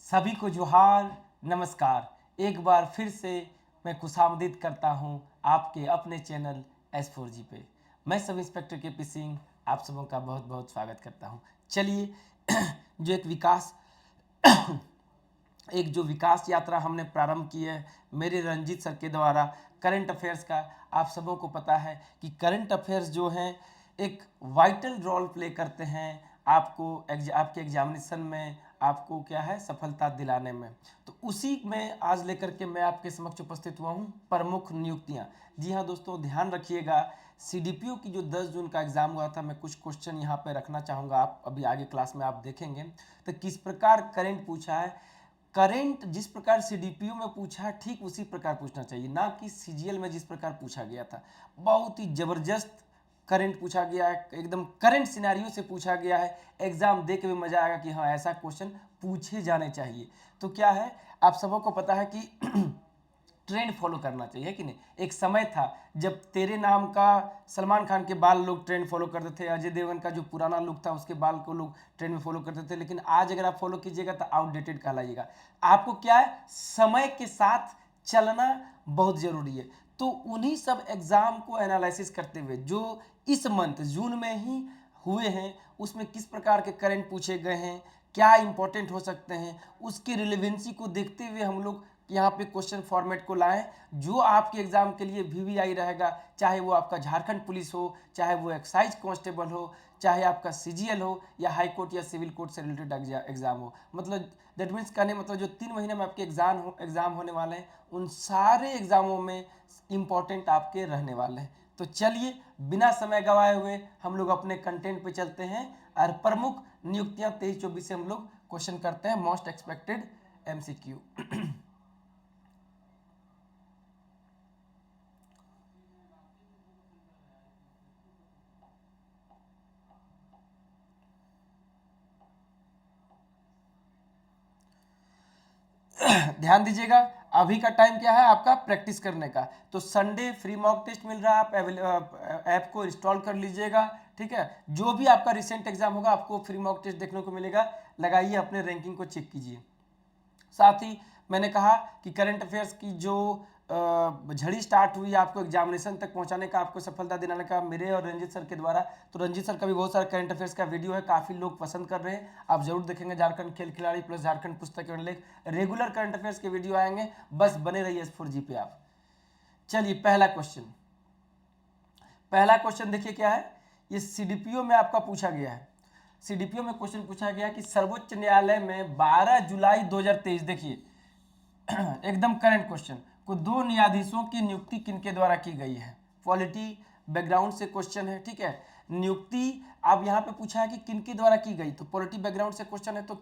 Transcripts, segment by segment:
सभी को जोहार नमस्कार। एक बार फिर से मैं खुशामदीद करता हूं आपके अपने चैनल S4G पे। मैं सब इंस्पेक्टर के पी सिंह आप सबों का बहुत बहुत स्वागत करता हूं। चलिए जो एक जो विकास यात्रा हमने प्रारंभ की है मेरे रंजीत सर के द्वारा करंट अफेयर्स का। आप सबों को पता है कि करंट अफेयर्स जो हैं एक वाइटल रोल प्ले करते हैं आपके एग्जामिनेशन में, आपको क्या है सफलता दिलाने में। तो उसी में आज लेकर के मैं आपके समक्ष उपस्थित हुआ हूँ प्रमुख नियुक्तियाँ। जी हाँ दोस्तों, ध्यान रखिएगा। CDPO की जो 10 जून का एग्जाम हुआ था, मैं कुछ क्वेश्चन यहाँ पे रखना चाहूँगा, आप अभी आगे क्लास में आप देखेंगे तो किस प्रकार करंट पूछा है। करंट जिस प्रकार CDPO में पूछा है ठीक उसी प्रकार पूछना चाहिए, ना कि CGL में जिस प्रकार पूछा गया था। बहुत ही जबरदस्त करंट पूछा गया है, एकदम करंट सिनेरियो से पूछा गया है। एग्जाम दे के भी मजा आएगा कि हाँ ऐसा क्वेश्चन पूछे जाने चाहिए। तो क्या है, आप सबों को पता है कि ट्रेंड फॉलो करना चाहिए कि नहीं। एक समय था जब तेरे नाम का सलमान खान के बाल लोग ट्रेंड फॉलो करते थे, अजय देवगन का जो पुराना लुक था उसके बाल को लोग ट्रेंड में फॉलो करते थे, लेकिन आज अगर आप फॉलो कीजिएगा तो आउटडेटेड कहलाइएगा। आपको क्या है, समय के साथ चलना बहुत जरूरी है। तो उन्हीं सब एग्जाम को एनालिसिस करते हुए जो इस मंथ जून में ही हुए हैं, उसमें किस प्रकार के करंट पूछे गए हैं, क्या इंपॉर्टेंट हो सकते हैं, उसकी रिलेवेंसी को देखते हुए हम लोग यहाँ पे क्वेश्चन फॉर्मेट को लाएं जो आपके एग्जाम के लिए VVI रहेगा। चाहे वो आपका झारखंड पुलिस हो, चाहे वो एक्साइज कांस्टेबल हो, चाहे आपका CGL हो, या हाई कोर्ट या सिविल कोर्ट से रिलेटेड एग्जाम हो। मतलब दैट मीन्स कहने मतलब जो 3 महीने में आपके एग्जाम होने वाले हैं उन सारे एग्जामों में इंपॉर्टेंट आपके रहने वाले हैं। तो चलिए बिना समय गवाए हुए हम लोग अपने कंटेंट पे चलते हैं और प्रमुख नियुक्तियां 23-24 से हम लोग क्वेश्चन करते हैं, मोस्ट एक्सपेक्टेड MCQ। ध्यान दीजिएगा, अभी का टाइम क्या है आपका प्रैक्टिस करने का। तो संडे फ्री मॉक टेस्ट मिल रहा है, आप ऐप को इंस्टॉल कर लीजिएगा। ठीक है, जो भी आपका रिसेंट एग्जाम होगा आपको फ्री मॉक टेस्ट देखने को मिलेगा। लगाइए, अपने रैंकिंग को चेक कीजिए। साथ ही मैंने कहा कि करंट अफेयर्स की जो झड़ी स्टार्ट हुई आपको एग्जामिनेशन तक पहुंचाने का, आपको सफलता दिलाने का मेरे और रंजीत सर के द्वारा। तो रंजीत सर का भी बहुत सारा करंट अफेयर्स का वीडियो है, काफ़ी लोग पसंद कर रहे हैं, आप जरूर देखेंगे। झारखंड खेल खिलाड़ी प्लस झारखंड पुस्तक एवं लेख, रेगुलर करंट अफेयर्स के वीडियो आएंगे, बस बने रहिए S4G पे आप। चलिए पहला क्वेश्चन देखिए क्या है। ये CDPO में आपका पूछा गया है। CDPO में क्वेश्चन पूछा गया कि सर्वोच्च न्यायालय में 12 जुलाई 2023, देखिए एकदम करंट क्वेश्चन, को 2 न्यायाधीशों की नियुक्ति किनके द्वारा की गई है। पॉलिटी बैकग्राउंड से क्वेश्चन है, ठीक है। नियुक्ति अब यहाँ पे पूछा है कि किनके द्वारा की गई, तो पॉलिटी बैकग्राउंड से क्वेश्चन है, तो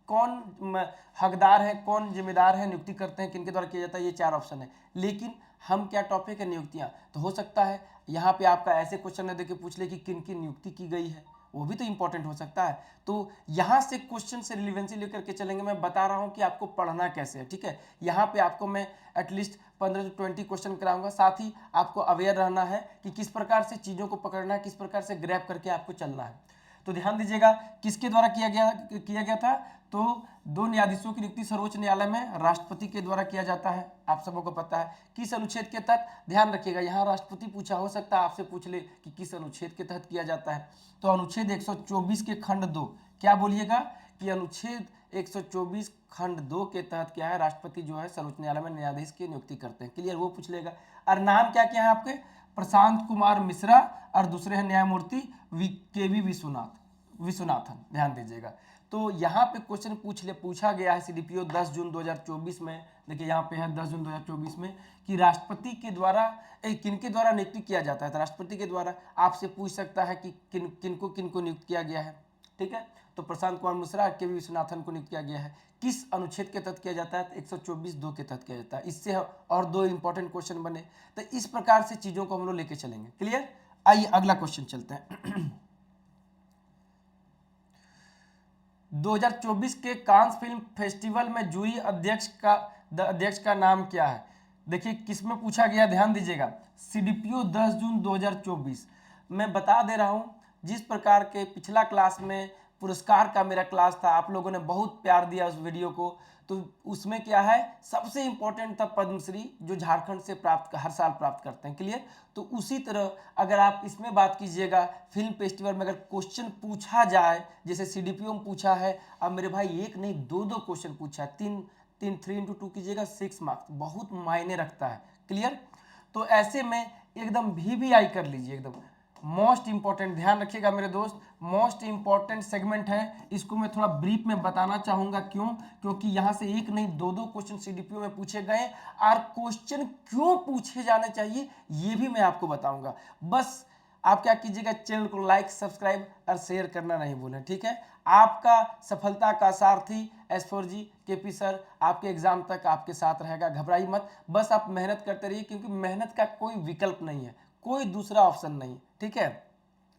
कौन हकदार है, कौन जिम्मेदार है, नियुक्ति करते हैं किनके द्वारा किया जाता है, ये 4 ऑप्शन है। लेकिन हम क्या टॉपिक है नियुक्तियां, तो हो सकता है यहाँ पे आपका ऐसे क्वेश्चन है देके पूछ ले कि किन की नियुक्ति की गई है, वो भी तो इंपॉर्टेंट हो सकता है। तो यहाँ से क्वेश्चन से रिलेवेंसी लेकर के चलेंगे। मैं बता रहा हूँ कि आपको पढ़ना कैसे है, ठीक है। यहाँ पे आपको मैं एटलीस्ट 15 से 20 क्वेश्चन कराऊंगा। साथ ही आपको अवेयर रहना है कि किस प्रकार से चीज़ों को पकड़ना है, किस प्रकार से ग्रैब करके आपको चलना है। तो ध्यान दीजिएगा, किसके द्वारा किया गया था, तो 2 न्यायाधीशों की नियुक्ति सर्वोच्च न्यायालय में राष्ट्रपति के द्वारा किया जाता है, आप सबों को पता है। किस अनुच्छेद के तहत, ध्यान रखिएगा, यहाँ राष्ट्रपति पूछा, हो सकता है आपसे पूछ ले कि किस अनुच्छेद के तहत किया जाता है। तो अनुच्छेद 124 के खंड 2, क्या बोलिएगा कि अनुच्छेद 124 खंड 2 के तहत क्या है, राष्ट्रपति जो है सर्वोच्च न्यायालय में न्यायाधीश की नियुक्ति करते हैं। क्लियर, वो पूछ लेगा। और नाम क्या क्या है आपके, प्रशांत कुमार मिश्रा, और दूसरे हैं न्यायमूर्ति KV विश्वनाथन। ध्यान दीजिएगा। तो यहाँ पे क्वेश्चन पूछा गया है CDPO 10 जून 2024 में। देखिए यहाँ पे है 10 जून 2024 में कि राष्ट्रपति के द्वारा किनके द्वारा नियुक्ति किया जाता है। तो राष्ट्रपति के द्वारा आपसे पूछ सकता है कि किनको नियुक्त किया गया है, ठीक है। तो प्रशांत कुमार मिश्रा और KV विश्वनाथन को नियुक्त किया गया है। किस अनुच्छेद के तहत किया जाता है, तो 124(2) के तहत किया जाता है। इससे और 2 इंपॉर्टेंट क्वेश्चन बने। तो इस प्रकार से चीजों को हम लोग लेके चलेंगे। क्लियर, आइए अगला क्वेश्चन चलते हैं। 2024 के कांस फिल्म फेस्टिवल में जूरी अध्यक्ष का नाम क्या है। देखिए किसमें पूछा गया, ध्यान दीजिएगा, CDPO 10 जून 2024। मैं बता दे रहा हूं, जिस प्रकार के पिछला क्लास में पुरस्कार का मेरा क्लास था, आप लोगों ने बहुत प्यार दिया उस वीडियो को। तो उसमें क्या है, सबसे इंपॉर्टेंट था पद्मश्री, जो झारखंड से प्राप्त हर साल प्राप्त करते हैं। क्लियर। तो उसी तरह अगर आप इसमें बात कीजिएगा, फिल्म फेस्टिवल में अगर क्वेश्चन पूछा जाए, जैसे सीडीपीओ में पूछा है, अब मेरे भाई एक नहीं दो दो क्वेश्चन पूछा है, तीन तीन 3 इंटू 2 कीजिएगा 6 मार्क्स, बहुत मायने रखता है। क्लियर। तो ऐसे में एकदम वीवीआई कर लीजिए, एकदम मोस्ट इंपॉर्टेंट, ध्यान रखिएगा मेरे दोस्त, मोस्ट इंपॉर्टेंट सेगमेंट है। इसको मैं थोड़ा ब्रीफ में बताना चाहूंगा, क्यों, क्योंकि यहां से एक नहीं दो दो क्वेश्चन सीडीपीओ में पूछे गए, और क्वेश्चन क्यों पूछे जाने चाहिए ये भी मैं आपको बताऊंगा। बस आप क्या कीजिएगा, चैनल को लाइक सब्सक्राइब और शेयर करना नहीं भूलें, ठीक है। आपका सफलता का सारथी S4G केपी सर आपके एग्जाम तक आपके साथ रहेगा, घबराइए मत, बस आप मेहनत करते रहिए, क्योंकि मेहनत का कोई विकल्प नहीं है, कोई दूसरा ऑप्शन नहीं, ठीक है।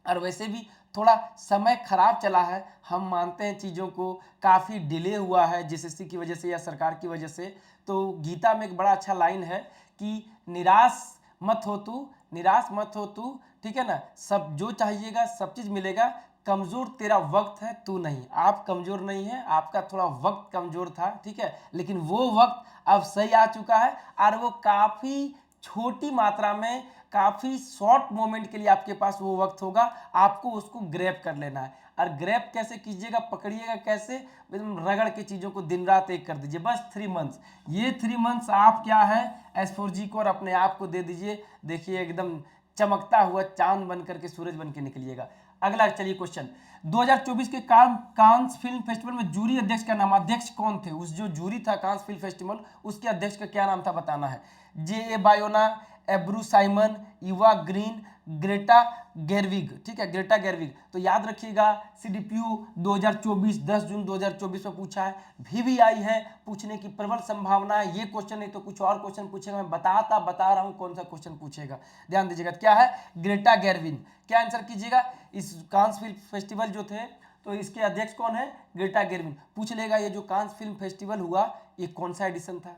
और वैसे भी थोड़ा समय खराब चला है, हम मानते हैं, चीज़ों को काफ़ी डिले हुआ है जीएसएससी की वजह से या सरकार की वजह से। तो गीता में एक बड़ा अच्छा लाइन है कि निराश मत हो तू, निराश मत हो तू, ठीक है ना, सब जो चाहिएगा सब चीज़ मिलेगा, कमज़ोर तेरा वक्त है तू नहीं। आप कमज़ोर नहीं है, आपका थोड़ा वक्त कमज़ोर था, ठीक है, लेकिन वो वक्त अब सही आ चुका है, और वो काफ़ी छोटी मात्रा में, काफ़ी शॉर्ट मोमेंट के लिए आपके पास वो वक्त होगा, आपको उसको ग्रैब कर लेना है। और ग्रैब कैसे कीजिएगा, पकड़िएगा कैसे, रगड़ के चीज़ों को दिन रात एक कर दीजिए, बस 3 मंथ्स, ये 3 मंथ्स आप क्या है S4G को और अपने आप को दे दीजिए, देखिए एकदम चमकता हुआ चांद बन करके, सूरज बन के निकलिएगा। अगला चलिए क्वेश्चन, 2024 के कांस फिल्म फेस्टिवल में जूरी अध्यक्ष का नाम, अध्यक्ष कौन थे, उस जो जूरी था कांस फिल्म फेस्टिवल, उसके अध्यक्ष का क्या नाम था बताना है। J.A. Bayona, Ebru Simon, Eva Green, Greta Gerwig, ठीक है, ग्रेटा गेरविग। तो याद रखिएगा, सीडीपीयू 2024 10 जून 2024 में पूछा है, वीवीआई है, पूछने की प्रबल संभावना है। ये क्वेश्चन नहीं तो कुछ और क्वेश्चन पूछेगा, मैं बता रहा हूं कौन सा क्वेश्चन पूछेगा, ध्यान दीजिएगा। क्या है, ग्रेटा गेरविन, क्या आंसर कीजिएगा। इस कांस फिल्म फेस्टिवल जो थे, तो इसके अध्यक्ष कौन है, ग्रेटा गेरविन। पूछ लेगा ये जो कांस फिल्म फेस्टिवल हुआ, ये कौन सा एडिशन था,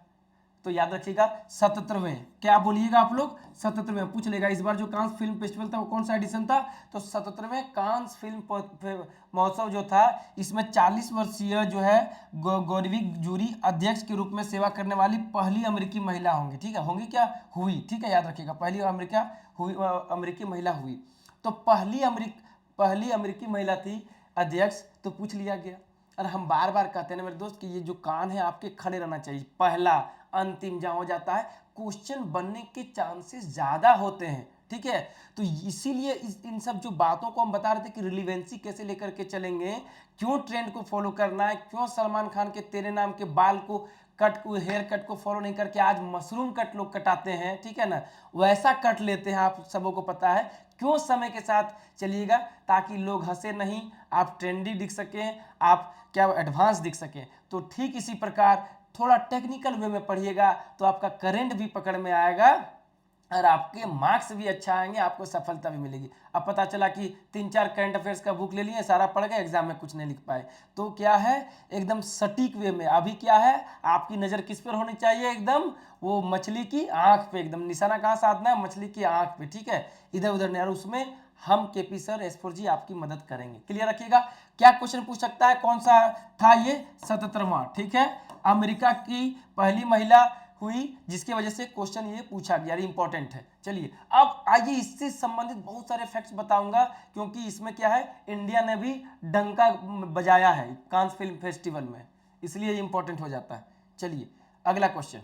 तो याद रखिएगा 77वें, क्या बोलिएगा आप लोग, 77वें पूछ लेगा। इस बार जो कांस फिल्म फेस्टिवल था वो कौन सा एडिशन था, तो 77वें कांस फिल्म महोत्सव जो था, इसमें 40 वर्षीय जो है गौरविक जूरी अध्यक्ष के रूप में सेवा करने वाली पहली अमेरिकी महिला होंगी, ठीक है, होंगी क्या, हुई, ठीक है, याद रखिएगा, पहली अमेरिकी महिला हुई। तो पहली अमेरिकी महिला थी अध्यक्ष, तो पूछ लिया गया। और हम बार बार कहते हैं ना मेरे दोस्त कि ये जो कान है आपके खड़े रहना चाहिए, पहला अंतिम जहां हो जाता है, क्वेश्चन बनने के चांसेस ज्यादा होते हैं, ठीक है। तो इसीलिए इन सब जो बातों को हम बता रहे थे कि रिलीवेंसी कैसे लेकर के चलेंगे, क्यों ट्रेंड को फॉलो करना है, क्यों सलमान खान के तेरे नाम के बाल को हेयर कट को फॉलो नहीं करके आज मशरूम कट लोग कटाते हैं, ठीक है ना, वैसा कट लेते हैं, आप सबों को पता है। क्यों समय के साथ चलिएगा, ताकि लोग हंसे नहीं, आप ट्रेंडी दिख सकें, आप क्या एडवांस दिख सकें। तो ठीक इसी प्रकार थोड़ा टेक्निकल वे में पढ़िएगा, तो आपका करंट भी पकड़ में आएगा और आपके मार्क्स भी अच्छा आएंगे, आपको सफलता भी मिलेगी। अब पता चला कि 3-4 करंट अफेयर्स का बुक ले लिए, सारा पढ़ गए, एग्जाम में कुछ नहीं लिख पाए, तो क्या है, एकदम सटीक वे में अभी क्या है, आपकी नज़र किस पर होनी चाहिए, एकदम वो मछली की आंख पे, एकदम निशाना कहाँ साधना है, मछली की आंख पे, ठीक है, इधर उधर नहीं। और उसमें हम केपी सर S4G आपकी मदद करेंगे। क्लियर रखिएगा। क्या क्वेश्चन पूछ सकता है, कौन सा था ये, 77वां, ठीक है, अमेरिका की पहली महिला हुई, जिसकी वजह से क्वेश्चन ये पूछा गया, इंपॉर्टेंट है। चलिए अब आइए इससे संबंधित बहुत सारे फैक्ट्स बताऊंगा, क्योंकि इसमें क्या है, इंडिया ने भी डंका बजाया है कांस फिल्म फेस्टिवल में, इसलिए इंपॉर्टेंट हो जाता है। चलिए अगला क्वेश्चन,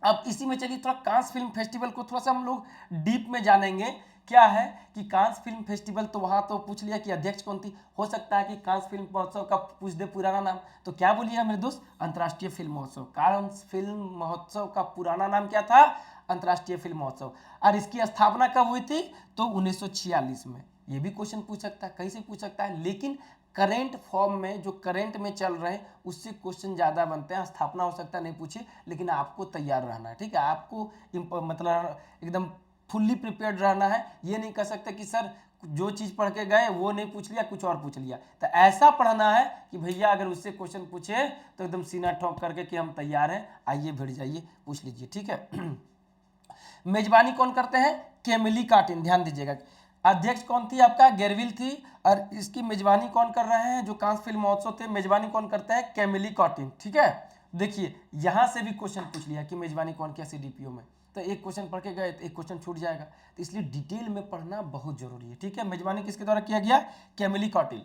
अब इसी में चलिए थोड़ा कांस फिल्म फेस्टिवल को थोड़ा सा हम लोग डीप में जानेंगे। क्या है कि कांस फिल्म फेस्टिवल, तो वहां तो पूछ लिया कि अध्यक्ष कौन थी, हो सकता है कि कांस फिल्म महोत्सव का पूछ दे पुराना नाम, तो क्या बोलिए मेरे दोस्त, अंतर्राष्ट्रीय फिल्म महोत्सव। कांस फिल्म महोत्सव का पुराना नाम क्या था, अंतर्राष्ट्रीय फिल्म महोत्सव। और इसकी स्थापना कब हुई थी, तो 1946 में। ये भी क्वेश्चन पूछ सकता है, कहीं से पूछ सकता है, लेकिन करेंट फॉर्म में, जो करेंट में चल रहे हैं, उससे क्वेश्चन ज़्यादा बनते हैं। स्थापना हो सकता है नहीं पूछे, लेकिन आपको तैयार रहना है, ठीक है, आपको मतलब एकदम फुल्ली प्रिपेयर्ड रहना है। ये नहीं कह सकते कि सर जो चीज़ पढ़ के गए वो नहीं पूछ लिया, कुछ और पूछ लिया। तो ऐसा पढ़ना है कि भैया अगर उससे क्वेश्चन पूछे तो एकदम सीना ठोक करके कि हम तैयार हैं, आइए भिड़ जाइए, पूछ लीजिए, ठीक है। मेजबानी कौन करते हैं, केमिली कार्टिन, ध्यान दीजिएगा। अध्यक्ष कौन थी आपका? गेरविल थी। और इसकी मेजबानी कौन कर रहे हैं? जो कांस फिल्म महोत्सव थे, मेजबानी कौन करते हैं? कैमिली कॉटिन। ठीक है, देखिए यहां से भी क्वेश्चन पूछ लिया कि मेजबानी कौन किया सीडीपीओ में, तो एक क्वेश्चन पढ़ के गए तो एक क्वेश्चन छूट जाएगा, तो इसलिए डिटेल में पढ़ना बहुत जरूरी है। ठीक है, मेजबानी किसके द्वारा किया गया? कैमिली कॉटिन।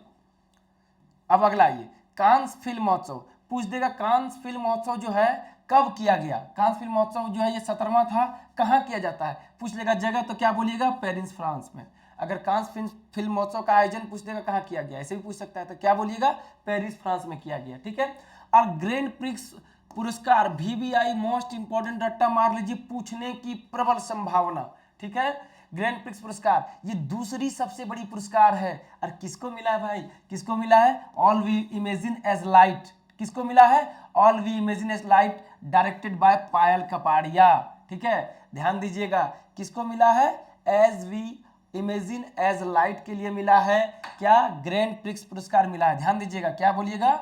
अब अगला आइए, कांस फिल्म महोत्सव पूछ देगा। कांस फिल्म महोत्सव जो है कब किया गया? कांस फिल्म महोत्सव जो है ये 17वां था, कहाँ किया जाता है? पूछ लेगा जगह, तो क्या बोलिएगा? पेरिस फ्रांस में। अगर कांस फिल्म महोत्सव का आयोजन पूछ देगा कहाँ किया गया, ऐसे भी पूछ सकता है, तो क्या बोलिएगा? पेरिस फ्रांस में किया गया। ठीक है, और ग्रैंड प्रिक्स पुरस्कार वीवीआई मोस्ट इंपोर्टेंट रट्टा मार लीजिए, पूछने की प्रबल संभावना। ठीक है, ग्रैंड प्रिक्स पुरस्कार ये दूसरी सबसे बड़ी पुरस्कार है, और किसको मिला है भाई? किसको मिला है? All we imagine as light. किसको मिला है? All we imagine as light, directed by Payal Kapadia. ठीक है, ध्यान दीजिएगा, किसको मिला है? As we imagine as light के लिए मिला है क्या? ग्रैंड प्रिक्स पुरस्कार मिला है। ध्यान दीजिएगा, क्या बोलिएगा?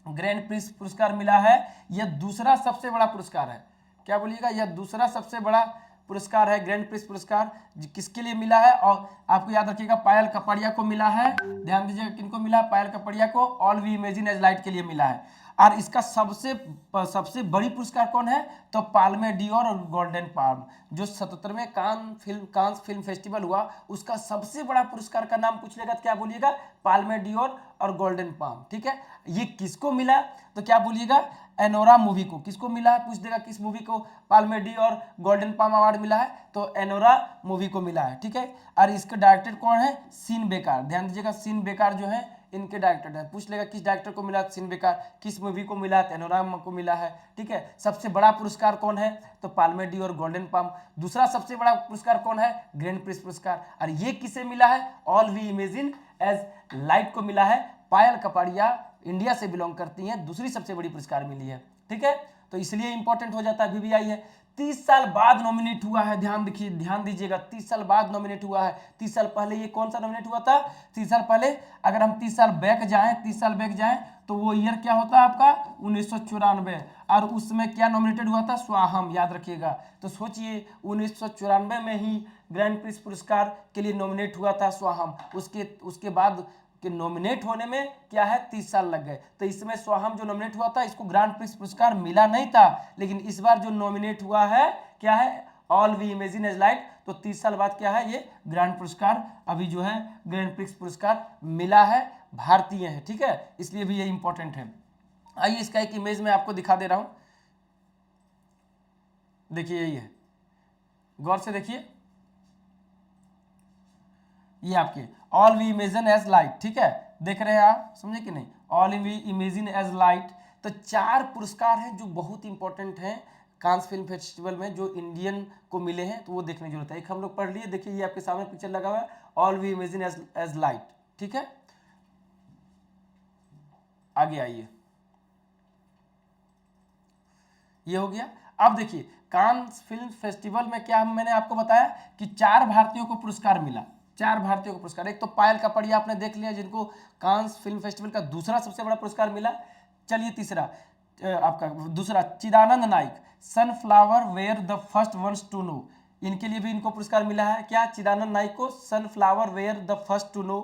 ग्रैंड प्रिक्स पुरस्कार मिला है, यह दूसरा सबसे बड़ा पुरस्कार है। क्या बोलिएगा? यह दूसरा सबसे बड़ा पुरस्कार है। ग्रैंड प्रिक्स पुरस्कार किसके लिए मिला है? और आपको याद रखिएगा पायल कपाड़िया को मिला है। ध्यान दीजिएगा, किनको मिला? पायल कपाड़िया को all we imagine as light के लिए मिला है। और इसका सबसे बड़ी पुरस्कार कौन है? तो पाल्मे डियोर और गोल्डन पाल्म, जो 77वें कांस फिल्म फेस्टिवल हुआ, उसका सबसे बड़ा पुरस्कार का नाम पूछ लेगा तो क्या बोलिएगा? पाल्मे डियोर और गोल्डन पाल्म। ठीक है, ये किसको मिला? तो क्या बोलिएगा? एनोरा मूवी को। किसको मिला है? पूछ देगा किस मूवी को पाल्मे डी और गोल्डन पाल्म अवार्ड मिला है, तो एनोरा मूवी को मिला है। ठीक है, और इसके डायरेक्टर कौन है? सीन बेकार। ध्यान दीजिएगा, सीन बेकार जो है इनके डायरेक्टर है। पूछ लेगा किस डायरेक्टर को मिला? सीन बेकार। किस मूवी को मिला? एनोरा को मिला है। ठीक है, सबसे बड़ा पुरस्कार कौन है? तो पाल्मे डी और गोल्डन पाल्म। दूसरा सबसे बड़ा पुरस्कार कौन है? ग्रैंड प्रिक्स पुरस्कार। और ये किसे मिला है? All we imagine as light को मिला है। पायल कपाड़िया इंडिया से बिलोंग करती हैं, दूसरी सबसे बड़ी पुरस्कार मिली है। ठीक है, तो इसलिए इंपॉर्टेंट हो जाता है, वीवीआई है। 30 साल बाद नॉमिनेट हुआ है। ध्यान दीजिएगा, 30 साल बाद नॉमिनेट हुआ है। 30 साल पहले ये कौन सा नॉमिनेट हुआ था? 30 साल पहले अगर हम 30 साल बैक जाएं, 30 साल बैक जाएं, तो वो ईयर क्या होता है आपका? 1994। और उसमें क्या नॉमिनेटेड हुआ था? स्वाहम, याद रखिएगा। तो सोचिए 1994 में ही ग्रैंड प्रिक्स पुरस्कार के लिए नॉमिनेट हुआ था स्वाहम। उसके बाद कि नॉमिनेट होने में क्या है? 30 साल लग गए। तो इसमें स्वाहम जो नॉमिनेट हुआ था, इसको ग्रैंड प्रिक्स पुरस्कार मिला नहीं था, लेकिन इस बार जो नॉमिनेट हुआ है क्या है? All we imagine as light. तो 30 साल बाद क्या है? ये ग्रैंड पुरस्कार अभी जो है ग्रैंड प्रिक्स पुरस्कार मिला है, भारतीय है। ठीक है, इसलिए भी ये इंपॉर्टेंट है। आइए इसका एक इमेज में आपको दिखा दे रहा हूं, देखिए यही है, गौर से देखिए, ये आपके all we imagine as light. ठीक है, देख रहे हैं आप, समझे कि नहीं? All we imagine as light. तो 4 पुरस्कार हैं जो बहुत इंपॉर्टेंट हैं कांस फिल्म फेस्टिवल में, जो इंडियन को मिले हैं, तो वो देखने की जरूरत है। एक हम लोग पढ़ लिए, देखिए ये आपके सामने पिक्चर लगा हुआ है, all we imagine as light. ठीक है, आगे आइए, ये हो गया। अब देखिए कांस फिल्म फेस्टिवल में क्या मैंने आपको बताया कि 4 भारतीयों को पुरस्कार मिला। 4 भारतीयों को पुरस्कार, एक तो पायल कपाड़िया आपने देख लिया, जिनको कांस फिल्म फेस्टिवल का दूसरा सबसे बड़ा पुरस्कार मिला। चलिए तीसरा आपका दूसरा, Chidanand Naik, sunflower were the first ones to know, इनके लिए भी इनको पुरस्कार मिला है। क्या? चिदानंद नाइक को sunflower were the first to know.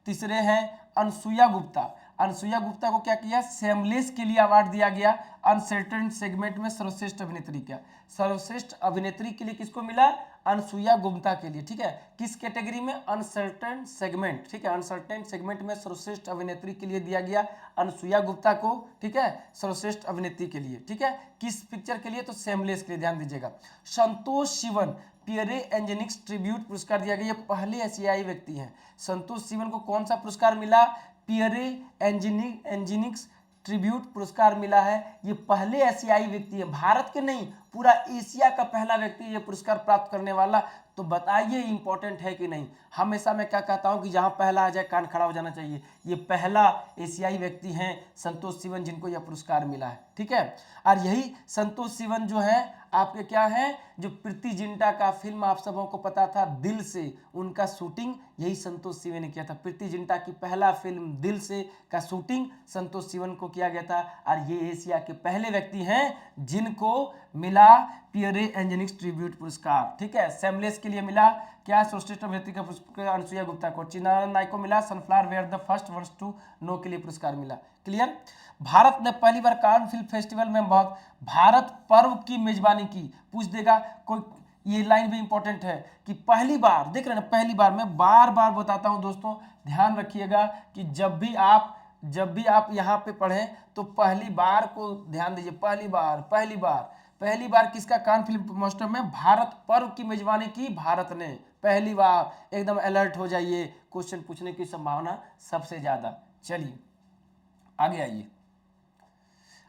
तीसरे हैं अनसुया गुप्ता। अनसुया गुप्ता को क्या किया? सेमलेस के लिए अवार्ड दिया गया। अनसर्टेन सेगमेंट में सर्वश्रेष्ठ अभिनेत्री, क्या सर्वश्रेष्ठ अभिनेत्री के लिए किसको मिला? अनसुया गुप्ता के लिए। ठीक है, किस कैटेगरी में? Uncertain segment. ठीक है, अनसर्टेन सेगमेंट में सर्वश्रेष्ठ अभिनेत्री के लिए दिया गया अनसुया गुप्ता को। ठीक है, सर्वश्रेष्ठ अभिनेत्री के लिए। ठीक है, किस पिक्चर के लिए? तो सेमलेस के लिए। ध्यान दीजिएगा, संतोष सिवन पियरे एंजेनिक्स ट्रिब्यूट पुरस्कार दिया गया, ये पहले एशियाई व्यक्ति हैं। संतोष सिवन को कौन सा पुरस्कार मिला? पियरे एंजेनिक्स ट्रिब्यूट पुरस्कार मिला है। ये पहले एशियाई व्यक्ति है, भारत के नहीं, पूरा एशिया का पहला व्यक्ति ये पुरस्कार प्राप्त करने वाला। तो बताइए इंपॉर्टेंट है कि नहीं? हमेशा मैं क्या कहता हूं कि जहां पहला आ जाए कान खड़ा हो जाना चाहिए। ये पहला एशियाई व्यक्ति हैं संतोष सिवन, जिनको यह पुरस्कार मिला है। ठीक है, और यही संतोष सिवन जो है आपके क्या है, जो प्रीति जिंटा का फिल्म आप सबों को पता था दिल से, उनका शूटिंग यही संतोष सिवन ने किया था। प्रीति जिंटा की पहला फिल्म दिल से का शूटिंग संतोष सिवन को किया गया था। और ये एशिया के पहले व्यक्ति हैं जिनको मिला मिला पियरे एंजेनिक्स ट्रिब्यूट पुरस्कार, ठीक है। सेमलेस के लिए मिला क्या, सर्वश्रेष्ठ अभिनेत्री का पुरस्कार अनसुईया गुप्ता को। चिदानंद नायक को मिला sunflower were the first ones to know के लिए पुरस्कार मिला। क्लियर। भारत ने पहली बार कान फिल्म फेस्टिवल में भारत पर्व की मेजबानी की, पूछ देगा कोई। ये लाइन भी इंपॉर्टेंट है कि पहली बार, देख रहे हैं ना, पहली बार, मैं बार बार बताता हूं दोस्तों, ध्यान रखिएगा कि जब भी आप यहाँ पे पढ़ें तो पहली बार को ध्यान दीजिए। पहली बार किसका कान फिल्म महोत्सव में भारत पर्व की मेजबानी की, भारत ने पहली बार। एकदम अलर्ट हो जाइए, क्वेश्चन पूछने की संभावना सबसे ज्यादा। चलिए आगे आइए।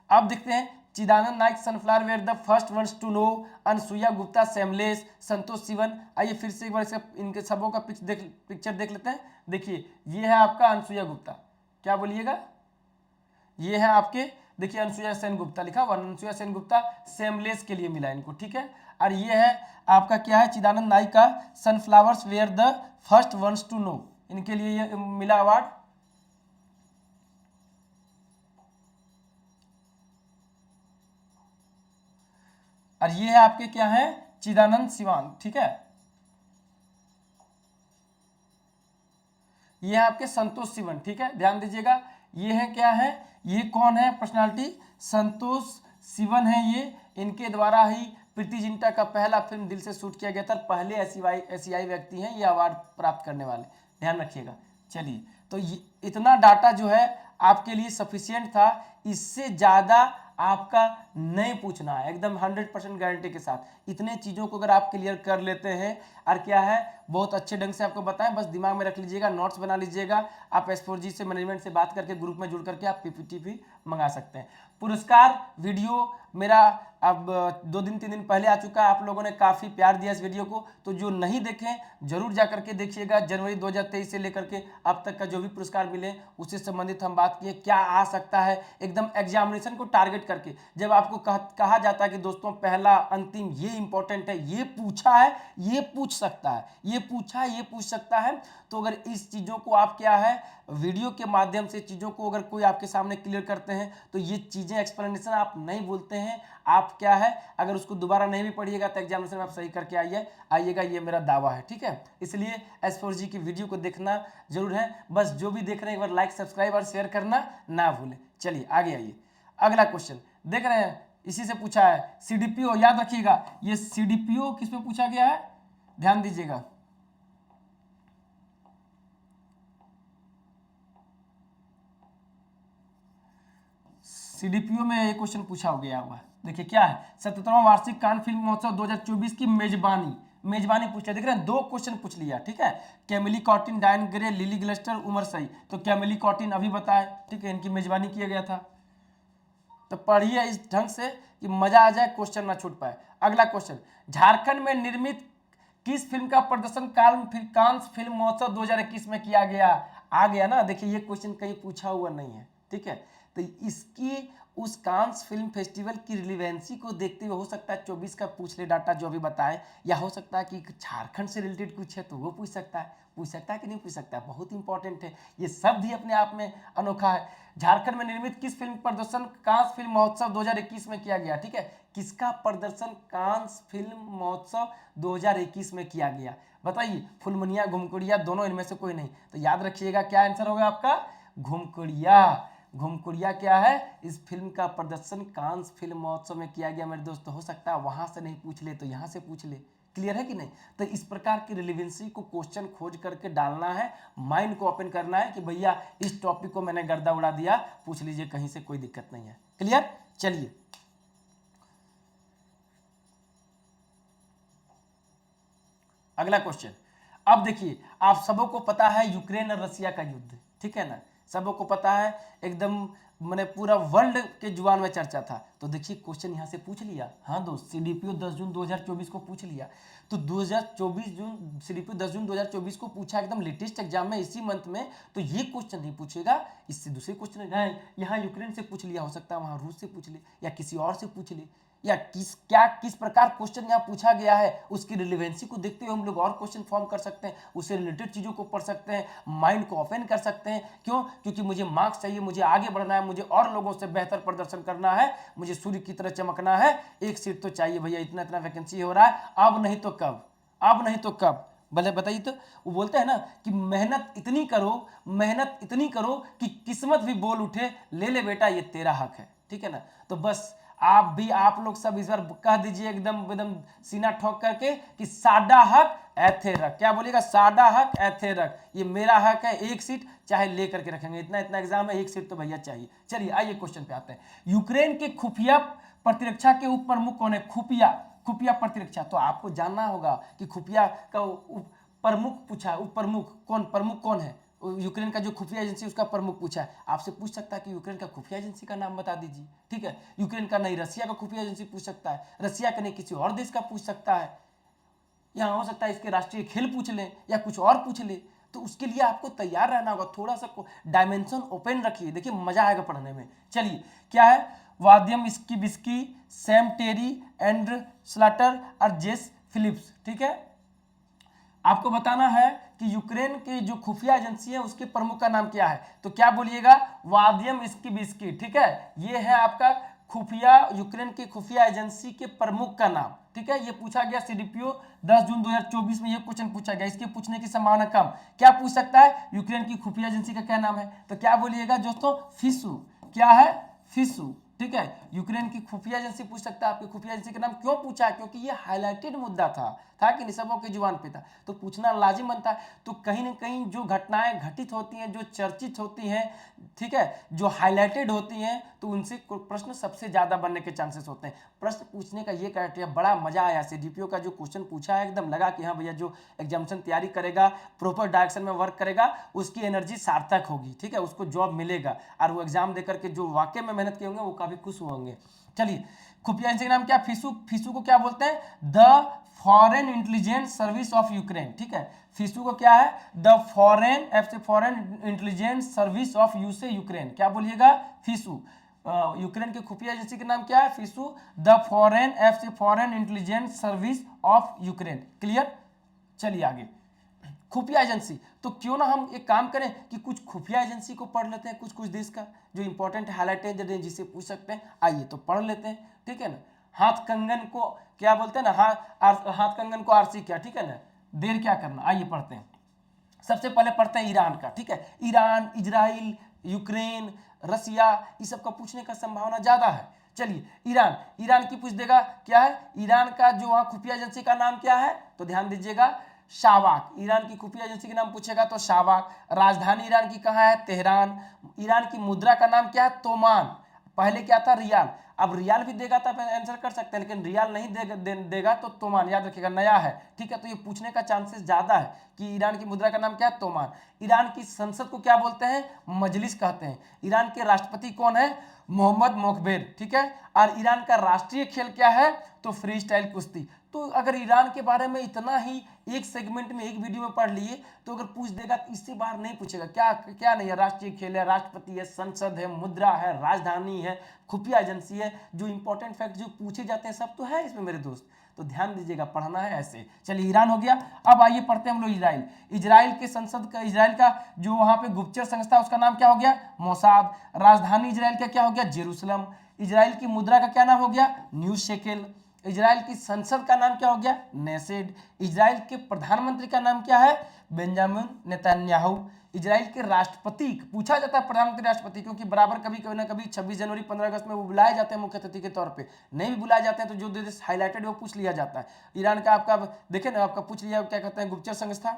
अब देखते हैं Chidanand Nayak sunflower were the first ones to know, Anasuya Gupta seamless, Santosh Sivan. आइए फिर से एक बार इनके सबों का पिक्चर देख लेते हैं। देखिए ये है आपका अनसुईया गुप्ता, क्या बोलिएगा, ये है आपके, देखिए अनसुईया सेन गुप्ता लिखा हुआ, अनसुईया सेन गुप्ता सेमलेस के लिए मिला इनको, ठीक है। और ये है आपका क्या है, चिदानंद नायक का sunflowers were the first ones to know, इनके लिए ये मिला अवार्ड। और ये है आपके क्या है, चिदानंद सिवान, ठीक है। ये है आपके संतोष सिवन, ठीक है, ध्यान दीजिएगा। ये है क्या है, ये कौन है पर्सनालिटी, संतोष सिवन है ये। इनके द्वारा ही प्रीति जिंटा का पहला फिल्म दिल से शूट किया गया था। पहले एशियाई व्यक्ति हैं ये अवार्ड प्राप्त करने वाले, ध्यान रखिएगा। चलिए तो ये इतना डाटा जो है आपके लिए सफिशियंट था, इससे ज़्यादा आपका नहीं पूछना है, एकदम 100% गारंटी के साथ। इतने चीज़ों को अगर आप क्लियर कर लेते हैं और क्या है, बहुत अच्छे ढंग से आपको बताएं, बस दिमाग में रख लीजिएगा, नोट्स बना लीजिएगा। आप S4G से मैनेजमेंट से बात करके ग्रुप में जुड़ करके आप PPT भी मंगा सकते हैं। पुरस्कार वीडियो मेरा अब 2 दिन 3 दिन पहले आ चुका है, आप लोगों ने काफ़ी प्यार दिया इस वीडियो को, तो जो नहीं देखें जरूर जा करके देखिएगा। जनवरी 2023 से लेकर के अब तक का जो भी पुरस्कार मिले उससे संबंधित हम बात किए, क्या आ सकता है, एकदम एग्जामिनेशन को टारगेट करके। जब आपको कहा जाता है कि दोस्तों पहला अंतिम ये इंपॉर्टेंट है, ये पूछा है, ये पूछ सकता है, ये पूछा है, ये पूछ सकता है, तो अगर इस चीज़ों को आप क्या है वीडियो के माध्यम से चीज़ों को अगर कोई आपके सामने क्लियर करते हैं तो ये चीज़ें एक्सप्लेनेशन आप नहीं बोलते हैं, आप क्या है अगर उसको दोबारा नहीं भी पढ़िएगा तो एग्जामिनेशन में आप सही करके आइएगा, ये मेरा दावा है, ठीक है। इसलिए S4G की वीडियो को देखना जरूर है, बस जो भी देख रहे हैं एक बार लाइक सब्सक्राइब और शेयर करना ना भूलें। चलिए आगे आइए, अगला क्वेश्चन देख रहे हैं, इसी से पूछा है CDPO, याद रखिएगा ये CDPO किस पे पूछा गया है, ध्यान दीजिएगा। CDPO में ये क्वेश्चन पूछा हो गया हुआ है, देखिए क्या है, 77वां वार्षिक कान फिल्म महोत्सव 2024 की मेजबानी पूछ लिया, देख रहे हैं 2 क्वेश्चन पूछ लिया, ठीक है। कैमिली कॉर्टिन, डायन ग्रे, लिली ग्लस्टर, उमर सई। तो कैमिली कॉर्टिन अभी बताए, ठीक है, इनकी मेजबानी किया गया था। तो पढ़िए इस ढंग से कि मजा आ जाए, क्वेश्चन ना छूट पाए। अगला क्वेश्चन, झारखंड में निर्मित किस फिल्म का प्रदर्शन कांस फिल्म महोत्सव 2021 में किया गया, आ गया ना। देखिए ये क्वेश्चन कहीं पूछा हुआ नहीं है, ठीक है। तो इसकी उस कांस फिल्म फेस्टिवल की रिलेवेंसी को देखते हुए हो सकता है 24 का पूछ ले डाटा जो अभी बताए, या हो सकता है कि झारखंड से रिलेटेड कुछ है तो वो पूछ सकता है कि नहीं पूछ सकता है, बहुत इंपॉर्टेंट है। ये शब्द ही अपने आप में अनोखा है। झारखंड में निर्मित किस फिल्म प्रदर्शन कांस फिल्म महोत्सव 2021 में किया गया, ठीक है। किसका प्रदर्शन कांस फिल्म महोत्सव 2021 में किया गया, बताइए। फुलमनिया, घुमकुड़िया, दोनों इनमें से कोई नहीं। तो याद रखिएगा क्या आंसर होगा आपका, घुमकुड़िया। घुमकुड़िया क्या है, इस फिल्म का प्रदर्शन कांस फिल्म महोत्सव में किया गया मेरे दोस्त। हो सकता है वहां से नहीं पूछ ले तो यहाँ से पूछ ले, क्लियर है कि नहीं। तो इस प्रकार की रिलेवेंसी को क्वेश्चन खोज करके डालना है, माइंड को ओपन करना है कि भैया इस टॉपिक को मैंने गर्दा उड़ा दिया, पूछ लीजिए कहीं से, कोई दिक्कत नहीं है, क्लियर। चलिए अगला क्वेश्चन। अब देखिए आप सबों को पता है यूक्रेन और रसिया का युद्ध, ठीक है ना, सबों को पता है, एकदम मैंने पूरा वर्ल्ड के जुबान में चर्चा था। तो देखिए क्वेश्चन यहाँ से पूछ लिया, हाँ दोस्त, CDPO 10 जून 2024 को पूछ लिया। तो 2024 जून CDPO 10 जून 2024 को पूछा एकदम लेटेस्ट एग्जाम में इसी मंथ में, तो ये क्वेश्चन नहीं पूछेगा, इससे दूसरे क्वेश्चन यहाँ यूक्रेन से पूछ लिया, हो सकता है वहाँ रूस से पूछ ले या किसी और से पूछ ले, या किस प्रकार क्वेश्चन यहाँ पूछा गया है, उसकी रिलेवेंसी को देखते हुए हम लोग और क्वेश्चन फॉर्म कर सकते हैं, उससे रिलेटेड चीज़ों को पढ़ सकते हैं, माइंड को ओपन कर सकते हैं। क्यों? क्योंकि मुझे मार्क्स चाहिए, मुझे आगे बढ़ना है, मुझे और लोगों से बेहतर प्रदर्शन करना है, मुझे सूर्य की तरह चमकना है। एक सीट तो चाहिए भैया, इतना इतना वैकेंसी हो रहा है, अब नहीं तो कब, अब नहीं तो कब। भले बताइए। तो वो बोलते हैं ना कि मेहनत इतनी करो कि किस्मत भी बोल उठे, ले ले बेटा ये तेरा हक है। ठीक है ना? तो बस आप लोग सब इस बार कह दीजिए एकदम एकदम सीना ठोक करके कि साडा हक ऐथे रख। क्या बोलिएगा? साडा हक ऐथे रख, ये मेरा हक है, एक सीट चाहे ले करके रखेंगे, इतना इतना एग्जाम है, एक सीट तो भैया चाहिए। चलिए आइए क्वेश्चन पे आते हैं। यूक्रेन के खुफिया प्रतिरक्षा के उप प्रमुख कौन है? खुफिया प्रतिरक्षा। तो आपको जानना होगा कि खुफिया का प्रमुख पूछा, उप प्रमुख प्रमुख कौन है? यूक्रेन का जो खुफिया एजेंसी उसका प्रमुख पूछा है। आपसे पूछ सकता है कि यूक्रेन का खुफिया एजेंसी का नाम बता दीजिए। ठीक है? यूक्रेन का नहीं रसिया का खुफिया एजेंसी पूछ सकता है, रसिया का नहीं किसी और देश का पूछ सकता है, यहाँ हो सकता है इसके राष्ट्रीय खेल पूछ लें या कुछ और पूछ ले। तो उसके लिए आपको तैयार रहना होगा, थोड़ा सा डायमेंशन ओपन रखिए, देखिए मजा आएगा पढ़ने में। चलिए क्या है? वाद्यम स्किबिस्की, सैम टेरी, एंड्र स्लाटर और जेस फिलिप्स। ठीक है? आपको बताना है कि यूक्रेन के जो खुफिया एजेंसी है उसके प्रमुख का नाम क्या है। तो क्या बोलिएगा? वादियम स्किबिस्की। ठीक है? ये है आपका खुफिया, यूक्रेन की खुफिया एजेंसी के प्रमुख का नाम। ठीक है? ये पूछा गया सीडीपीओ 10 जून 2024 में, ये क्वेश्चन पूछा गया, इसके पूछने की संभावना कम। क्या पूछ सकता है? यूक्रेन की खुफिया एजेंसी का क्या नाम है? तो क्या बोलिएगा दोस्तों? फिसू। क्या है? फिसू। ठीक है? यूक्रेन की खुफिया एजेंसी पूछ सकता है। आपकी खुफिया एजेंसी का नाम क्यों पूछा है? क्योंकि ये हाईलाइटेड मुद्दा था कि नहीं, सबों के जुबान पे था, तो पूछना लाजिम बनता है। तो कहीं ना कहीं जो घटनाएं घटित होती हैं, जो चर्चित होती हैं, ठीक है, जो हाईलाइटेड होती हैं, तो उनसे प्रश्न सबसे ज्यादा बनने के चांसेस होते हैं। प्रश्न पूछने का ये क्राइटेरिया, बड़ा मजा आया सीडीपीओ का जो क्वेश्चन पूछा है, एकदम लगा कि हाँ भैया जो एग्जामिनेशन तैयारी करेगा, प्रॉपर डायरेक्शन में वर्क करेगा, उसकी एनर्जी सार्थक होगी। ठीक है? उसको जॉब मिलेगा, और वो एग्जाम देकर के जो वाकई में मेहनत किए होंगे वो काफी खुश होंगे। चलिए, खुफिया एजेंसी का नाम क्या? फिसू। फिसू को क्या बोलते हैं? The foreign intelligence service of Ukraine. ठीक है? फिसू को क्या है? द फॉरेन, एफ से foreign intelligence service of you से यूक्रेन। क्या बोलिएगा? फिसू। यूक्रेन की खुफिया एजेंसी का नाम क्या है? फिसू। द फॉरेन, एफ से foreign intelligence service of Ukraine. Clear? चलिए आगे। खुफिया एजेंसी, तो क्यों ना हम एक काम करें कि कुछ खुफिया एजेंसी को पढ़ लेते हैं, कुछ कुछ देश का जो इंपॉर्टेंट हाईलाइटेड है, जिसे पूछ सकते हैं। आइए तो पढ़ लेते हैं। ठीक है ना? हाथ कंगन को क्या बोलते हैं ना? हाथ कंगन को आरसी क्या? ठीक है ना? देर क्या करना। आइए पढ़ते हैं। सबसे पहले पढ़ते हैं ईरान का। ठीक है? ईरान, इजराइल, यूक्रेन, रसिया, इस सब का पूछने का संभावना ज्यादा है। चलिए, ईरान, ईरान की पूछ देगा। क्या है? ईरान का जो वहां खुफिया एजेंसी का नाम क्या है? तो ध्यान दीजिएगा, शाबाक। ईरान की खुफिया एजेंसी के नाम पूछेगा तो शाबाक। राजधानी ईरान की कहाँ है? तेहरान। ईरान की मुद्रा का नाम क्या है? तोमान। पहले क्या था? रियाल। अब रियाल भी देगा तो आंसर कर सकते हैं, लेकिन रियाल नहीं देगा तो तोमान। याद रखिएगा, नया है। ठीक है? तो ये पूछने का चांसेस ज्यादा है कि ईरान की मुद्रा का नाम क्या है? तोमान। ईरान की संसद को क्या बोलते हैं? मजलिस कहते हैं। ईरान के राष्ट्रपति कौन है? मोहम्मद मोकबेर। ठीक है? और ईरान का राष्ट्रीय खेल क्या है? तो फ्री स्टाइल कुश्ती। तो अगर ईरान के बारे में इतना ही एक सेगमेंट में, एक वीडियो में पढ़ लिए, तो अगर पूछ देगा तो इससे बाहर नहीं पूछेगा। क्या क्या नहीं है? राष्ट्रीय खेल है, राष्ट्रपति है, संसद है, मुद्रा है, राजधानी है, खुफिया एजेंसी है। जो इंपॉर्टेंट फैक्ट जो पूछे जाते हैं सब तो है इसमें मेरे दोस्त। तो ध्यान दीजिएगा, पढ़ना है ऐसे। चलिए, ईरान हो गया। अब आइए पढ़ते हैं हम लोग इजराइल। इजराइल के संसद का, इजराइल का जो वहां पे गुप्तचर संस्था, उसका नाम क्या हो गया? मोसाद। राजधानी इजराइल का क्या हो गया? जेरूसलम। इजराइल की मुद्रा का क्या नाम हो गया? New shekel. इजराइल की संसद का नाम क्या हो गया? नेसेड। इजराइल के प्रधानमंत्री का नाम क्या है? Benjamin Netanyahu. इजराइल के राष्ट्रपति, पूछा जाता है प्रधानमंत्री राष्ट्रपति, क्योंकि बराबर कभी कभी ना कभी 26 जनवरी 15 अगस्त में वो बुलाए जाते हैं मुख्य अतिथि के तौर पे। नहीं भी बुलाए जाते हैं तो जो देश हाईलाइटेड वो पूछ लिया जाता है। ईरान का आपका देखे ना, आपका पूछ लिया, क्या कहते हैं? गुप्तचर संस्था।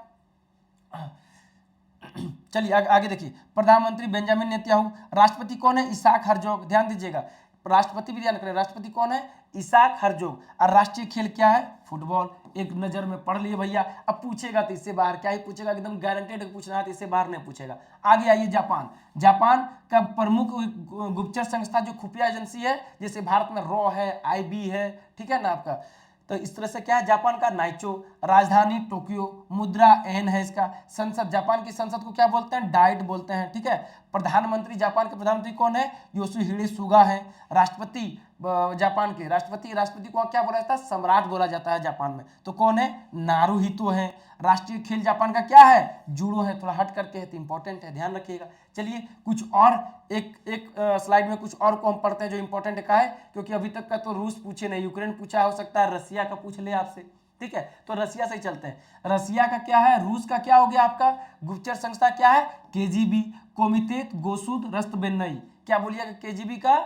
चलिए आगे देखिए। प्रधानमंत्री बेंजामिन नेतन्याहू। राष्ट्रपति कौन है? Isaac Herzog. ध्यान दीजिएगा, राष्ट्रपति भी ध्यान करें, राष्ट्रपति कौन है? Isaac Herzog. और राष्ट्रीय खेल क्या है? फुटबॉल। एक नजर में पढ़ लिए भैया। अब पूछेगा तो इससे बाहर क्या ही पूछेगा, एकदम गारंटेड पूछना है, तो इससे बाहर नहीं पूछेगा। आगे आइए, जापान। जापान का प्रमुख गुप्तचर संस्था जो खुफिया एजेंसी है, जैसे भारत में रॉ है, आईबी है, ठीक है ना आपका, तो इस तरह से क्या है? जापान का नाइचो। राजधानी टोक्यो। मुद्रा एन है इसका। संसद, जापान की संसद को क्या बोलते हैं? डाइट बोलते हैं। ठीक है? प्रधानमंत्री, जापान के प्रधानमंत्री कौन है? योशिहिडे सुगा है। राष्ट्रपति जापान के राष्ट्रपति को क्या बोला जाता है, सम्राट बोला जाता है जापान में। तो कौन है, नारुहितो है। राष्ट्रीय खेल जापान का क्या है, जूडो है। थोड़ा हट करके है तो इंपॉर्टेंट है, ध्यान रखिएगा। चलिए कुछ और एक स्लाइड में कुछ और को हम पढ़ते हैं जो इंपॉर्टेंट का है, क्योंकि अभी तक का तो रूस पूछे नहीं, यूक्रेन पूछा, हो सकता है रसिया का पूछ ले आपसे, ठीक है। तो रसिया से ही चलते हैं। रसिया का क्या है, रूस का क्या हो गया आपका, गुप्तचर संस्था क्या है, केजीबी, कोमितेत गोसुद रस्तबेन्नई। क्या बोलिएगा, केजीबी का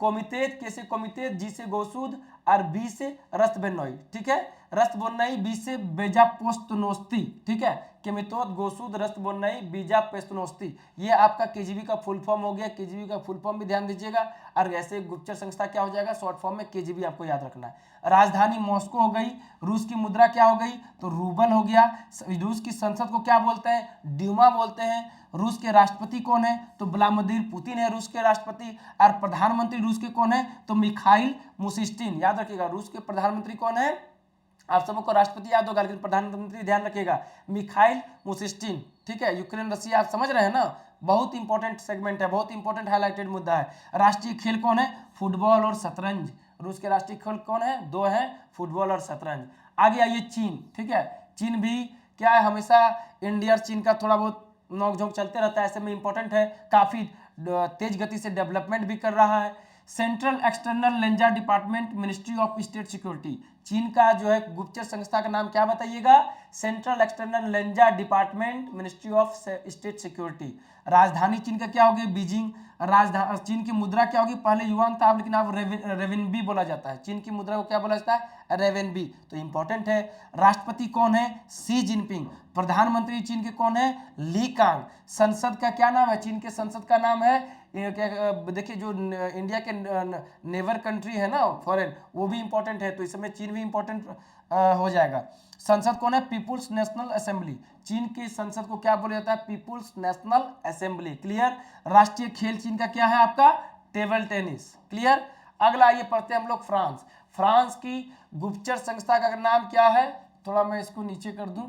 कोमितेत, के से कोमितेत, जी से गोसुद और बी से रस्तबेन्नई, ठीक है। रस्तबोन्नई, बी से बेजापोस्तनोस्ती, ठीक है। केमितोत गोसुद रस्तबोन्नई बीजापोस्तनोस्ती, ये आपका केजीबी का फुल फॉर्म हो गया। केजीबी का फुल फॉर्म भी ध्यान दीजिएगा। और ऐसे गुप्तचर संस्था क्या हो जाएगा, शॉर्ट फॉर्म में केजीबी आपको याद रखना है। राजधानी मॉस्को हो गई। रूस की मुद्रा क्या हो गई, तो रूबल हो गया। रूस की संसद को क्या बोलते हैं, ड्यूमा बोलते हैं। रूस के राष्ट्रपति कौन है, तो व्लादिमीर पुतिन है रूस के राष्ट्रपति। और प्रधानमंत्री रूस के कौन है, तो मिखाइल मुशिस्टिन। याद रखिएगा, रूस के प्रधानमंत्री कौन है, आप सबको राष्ट्रपति याद होगा लेकिन प्रधानमंत्री ध्यान रखिएगा, मिखाइल मुशिस्टिन, ठीक है। यूक्रेन रसिया आप समझ रहे हैं ना, बहुत इंपॉर्टेंट सेगमेंट है, बहुत इंपॉर्टेंट हाईलाइटेड मुद्दा है। राष्ट्रीय खेल कौन है, फुटबॉल और शतरंज। रूस के राष्ट्रीय खेल कौन है, दो है, फुटबॉल और शतरंज। आगे आइए चीन, ठीक है। चीन भी क्या है, हमेशा इंडिया और चीन का थोड़ा बहुत नोकझोंक चलते रहता है, ऐसे में इंपॉर्टेंट है, काफी तेज गति से डेवलपमेंट भी कर रहा है। Central external Lenja department, ministry of state security. चीन का जो है गुप्तचर संस्था का नाम क्या बताइएगा, central external Lenja department, ministry of state security. राजधानी चीन का क्या होगी, बीजिंग। राजधानी चीन की मुद्रा क्या होगी, पहले युआन था लेकिन अब रेवेनबी बोला जाता है। चीन की मुद्रा को क्या बोला जाता है, रेवेनबी। तो इंपॉर्टेंट है। राष्ट्रपति कौन है, सी जिनपिंग। प्रधानमंत्री चीन के कौन है, ली कांग। संसद का क्या नाम है, चीन के संसद का नाम है, देखिए जो इंडिया के नेबर कंट्री है ना फॉरेन, वो भी इंपॉर्टेंट है, तो इस समय चीन भी इंपॉर्टेंट हो जाएगा। संसद कौन है, पीपुल्स नेशनल असेंबली। चीन की संसद को क्या बोला जाता है, पीपुल्स नेशनल असेंबली। क्लियर। राष्ट्रीय खेल चीन का क्या है आपका, टेबल टेनिस। क्लियर। अगला आइए पढ़ते हैं हम लोग फ्रांस। फ्रांस की गुप्तचर संस्था का नाम क्या है, थोड़ा मैं इसको नीचे कर दूं।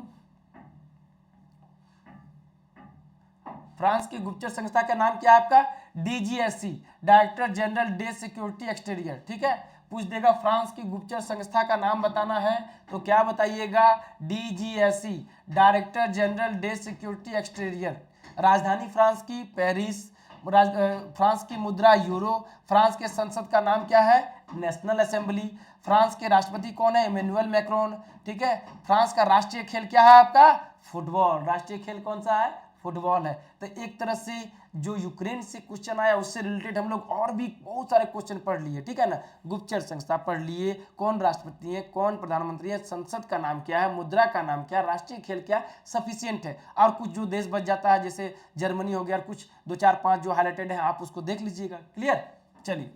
फ्रांस की गुप्तचर संस्था का नाम क्या है आपका, DGSC, director general de security exterior, ठीक है। पूछ देगा फ्रांस की गुप्तचर संस्था का नाम बताना है तो क्या बताइएगा, DGSC, director general de security exterior. राजधानी फ्रांस की पेरिस। फ्रांस की मुद्रा यूरो। फ्रांस के संसद का नाम क्या है, नेशनल असेंबली। फ्रांस के राष्ट्रपति कौन है, इमैनुअल मैक्रोन, ठीक है। फ्रांस का राष्ट्रीय खेल क्या है आपका, फुटबॉल। राष्ट्रीय खेल कौन सा है, फुटबॉल है। तो एक तरह से जो यूक्रेन से क्वेश्चन आया उससे रिलेटेड हम लोग और भी बहुत सारे क्वेश्चन पढ़ लिए, ठीक है ना। गुप्तचर संस्था पढ़ लिए, कौन राष्ट्रपति है, कौन प्रधानमंत्री है, संसद का नाम क्या है, मुद्रा का नाम क्या, राष्ट्रीय खेल क्या, सफिशियंट है। और कुछ जो देश बच जाता है जैसे जर्मनी हो गया, और कुछ 2 4 5 जो हाईलाइटेड है आप उसको देख लीजिएगा। क्लियर। चलिए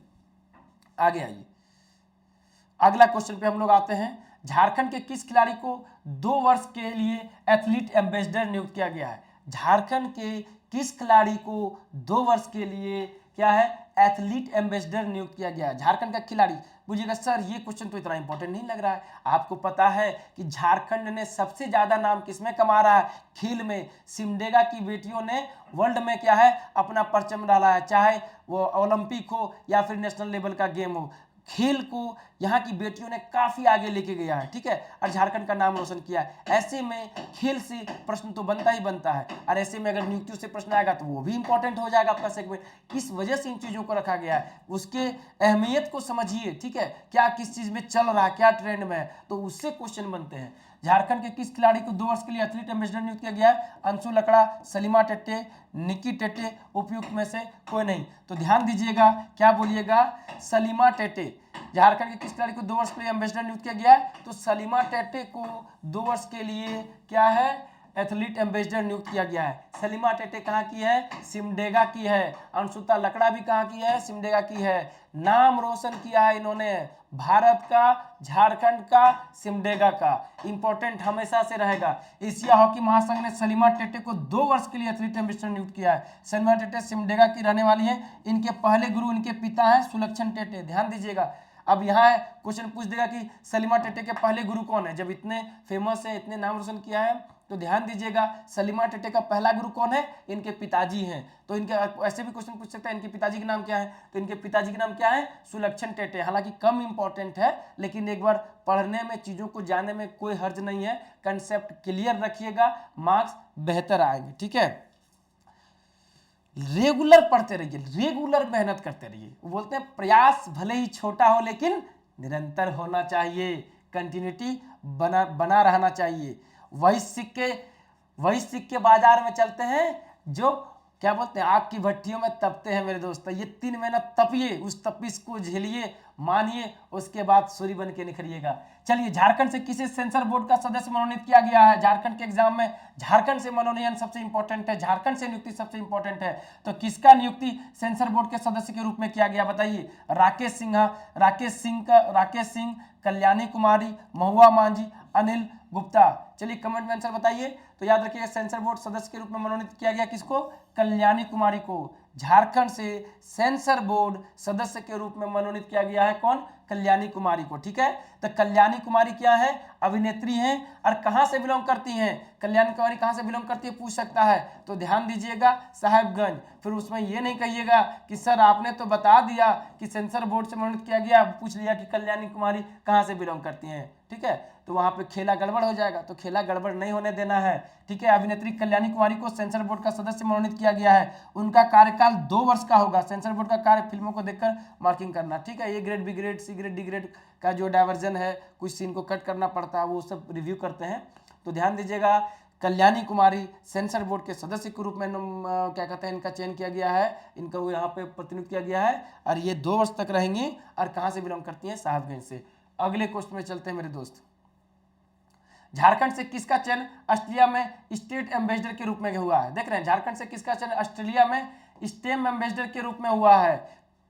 आगे आइए, अगला क्वेश्चन पे हम लोग आते हैं। झारखंड के किस खिलाड़ी को 2 वर्ष के लिए एथलीट एम्बेसडर नियुक्त किया गया है। झारखंड के किस खिलाड़ी को 2 वर्ष के लिए क्या है, एथलीट एम्बेसडर नियुक्त किया गया है। झारखंड का खिलाड़ी, बुझिएगा सर ये क्वेश्चन तो इतना इंपॉर्टेंट नहीं लग रहा है। आपको पता है कि झारखंड ने सबसे ज्यादा नाम किसमें कमा रहा है, खेल में। सिमडेगा की बेटियों ने वर्ल्ड में क्या है, अपना परचम डाला है, चाहे वो ओलंपिक हो या फिर नेशनल लेवल का गेम हो। खेल को यहाँ की बेटियों ने काफी आगे लेके गया है, ठीक है, और झारखंड का नाम रोशन किया है। ऐसे में खेल से प्रश्न तो बनता ही बनता है, और ऐसे में अगर नियुक्तियों से प्रश्न आएगा तो वो भी इंपॉर्टेंट हो जाएगा आपका सेगमेंट। किस वजह से इन चीजों को रखा गया है, उसके अहमियत को समझिए, ठीक है, क्या किस चीज में चल रहा है, क्या ट्रेंड में है, तो उससे क्वेश्चन बनते हैं। झारखंड के किस खिलाड़ी को 2 वर्ष के लिए एथलीट एम्बेसडर नियुक्त किया गया है, अंशु लकड़ा, सलीमा टेटे, निकी टेटे, उपयुक्त में से कोई नहीं। तो ध्यान दीजिएगा, क्या बोलिएगा, सलीमा टेटे। झारखंड के किस खिलाड़ी को 2 वर्ष के लिए एम्बेसडर नियुक्त किया गया है, तो सलीमा टेटे को 2 वर्ष के लिए क्या है, एथलीट एम्बेसडर नियुक्त किया गया है। सलीमा टेटे कहाँ की है, सिमडेगा की है। अंशुता लकड़ा भी कहाँ की है, सिमडेगा की है। नाम रोशन किया है इन्होंने भारत का, झारखंड का, सिमडेगा का। इंपॉर्टेंट हमेशा से रहेगा। एशिया हॉकी महासंघ ने सलीमा टेटे को 2 वर्ष के लिए एथलीट एम्बेसडर नियुक्त किया है। सलीमा टेटे सिमडेगा की रहने वाली है। इनके पहले गुरु इनके पिता हैं सुलक्षण टेटे। ध्यान दीजिएगा, अब यहाँ क्वेश्चन पूछ देगा कि सलीमा टेटे के पहले गुरु कौन है। जब इतने फेमस है, इतने नाम रोशन किया है, तो ध्यान दीजिएगा सलीमा टेटे का पहला गुरु कौन है, इनके पिताजी हैं। तो इनके ऐसे भी क्वेश्चन पूछ सकते हैं इनके पिताजी का नाम क्या है, तो इनके पिताजी का नाम क्या है, सुलक्षण टेटे। हालांकि कम इंपॉर्टेंट है लेकिन एक बार पढ़ने में चीजों को जानने में कोई हर्ज नहीं है, कंसेप्ट क्लियर रखिएगा, मार्क्स बेहतर आएंगे। ठीक है, रेगुलर पढ़ते रहिए, रेगुलर मेहनत करते रहिए। वो बोलते हैं प्रयास भले ही छोटा हो लेकिन निरंतर होना चाहिए, कंटिन्यूटी बना रहना चाहिए। वही सिक्के बाजार में चलते हैं जो क्या बोलते हैं आग की भट्टियों में तपते हैं मेरे दोस्त। ये 3 महीना तपिए, उस तपिश को झेलिए, मानिए, उसके बाद सूर्य बन के निखरिएगा। चलिए, झारखंड से किसे सेंसर बोर्ड का सदस्य मनोनीत किया गया है। झारखंड के एग्जाम में झारखंड से मनोनयन सबसे इंपॉर्टेंट है, झारखंड से नियुक्ति सबसे इंपॉर्टेंट है। तो किसका नियुक्ति सेंसर बोर्ड के सदस्य के रूप में किया गया, बताइए। राकेश सिंह, कल्याणी कुमारी, महुआ मांझी, अनिल गुप्ता। चलिए कमेंट में आंसर बताइए। तो याद रखिएगा सेंसर बोर्ड सदस्य के रूप में मनोनीत किया गया किसको, कल्याणी कुमारी को। झारखंड से सेंसर बोर्ड सदस्य के रूप में मनोनीत किया गया है कौन, कल्याणी कुमारी को। ठीक है, तो कल्याणी कुमारी क्या है, अभिनेत्री हैं, और कहां से बिलोंग करती हैं, कल्याणी कुमारी कहां से बिलोंग करती है पूछ सकता है। तो ध्यान दीजिएगा साहेबगंज। फिर उसमें ये नहीं कहिएगा कि सर आपने तो बता दिया कि सेंसर बोर्ड से मनोनीत किया गया, पूछ लिया कि कल्याणी कुमारी कहां से बिलोंग करती हैं। ठीक है, तो वहां पे खेला गड़बड़ हो जाएगा, तो खेला गड़बड़ नहीं होने देना है। ठीक है, अभिनेत्री कल्याणी कुमारी को सेंसर बोर्ड का सदस्य मनोनीत किया गया है। उनका कार्यकाल 2 वर्ष का होगा। सेंसर बोर्ड का कार्य फिल्मों को देखकर मार्किंग करना। ठीक है, A grade, B grade, C grade, D grade का जो डायवर्जन है, कुछ सीन को कट करना पड़ता है, वो सब रिव्यू करते हैं। तो ध्यान दीजिएगा कल्याणी कुमारी सेंसर बोर्ड के सदस्य के रूप में क्या कहते हैं इनका चयन किया गया है, इनको यहाँ पे प्रतिनिधित्व किया गया है, और ये 2 वर्ष तक रहेंगी। और कहाँ से बिलोंग करती हैं, साहबगंज से। अगले क्वेश्चन में चलते हैं मेरे दोस्त। झारखंड से किसका चयन ऑस्ट्रेलिया में स्टेट एम्बेसडर के रूप में हुआ है। देख रहे हैं, झारखंड से किसका चयन ऑस्ट्रेलिया में स्टेम एम्बेसडर के रूप में हुआ है।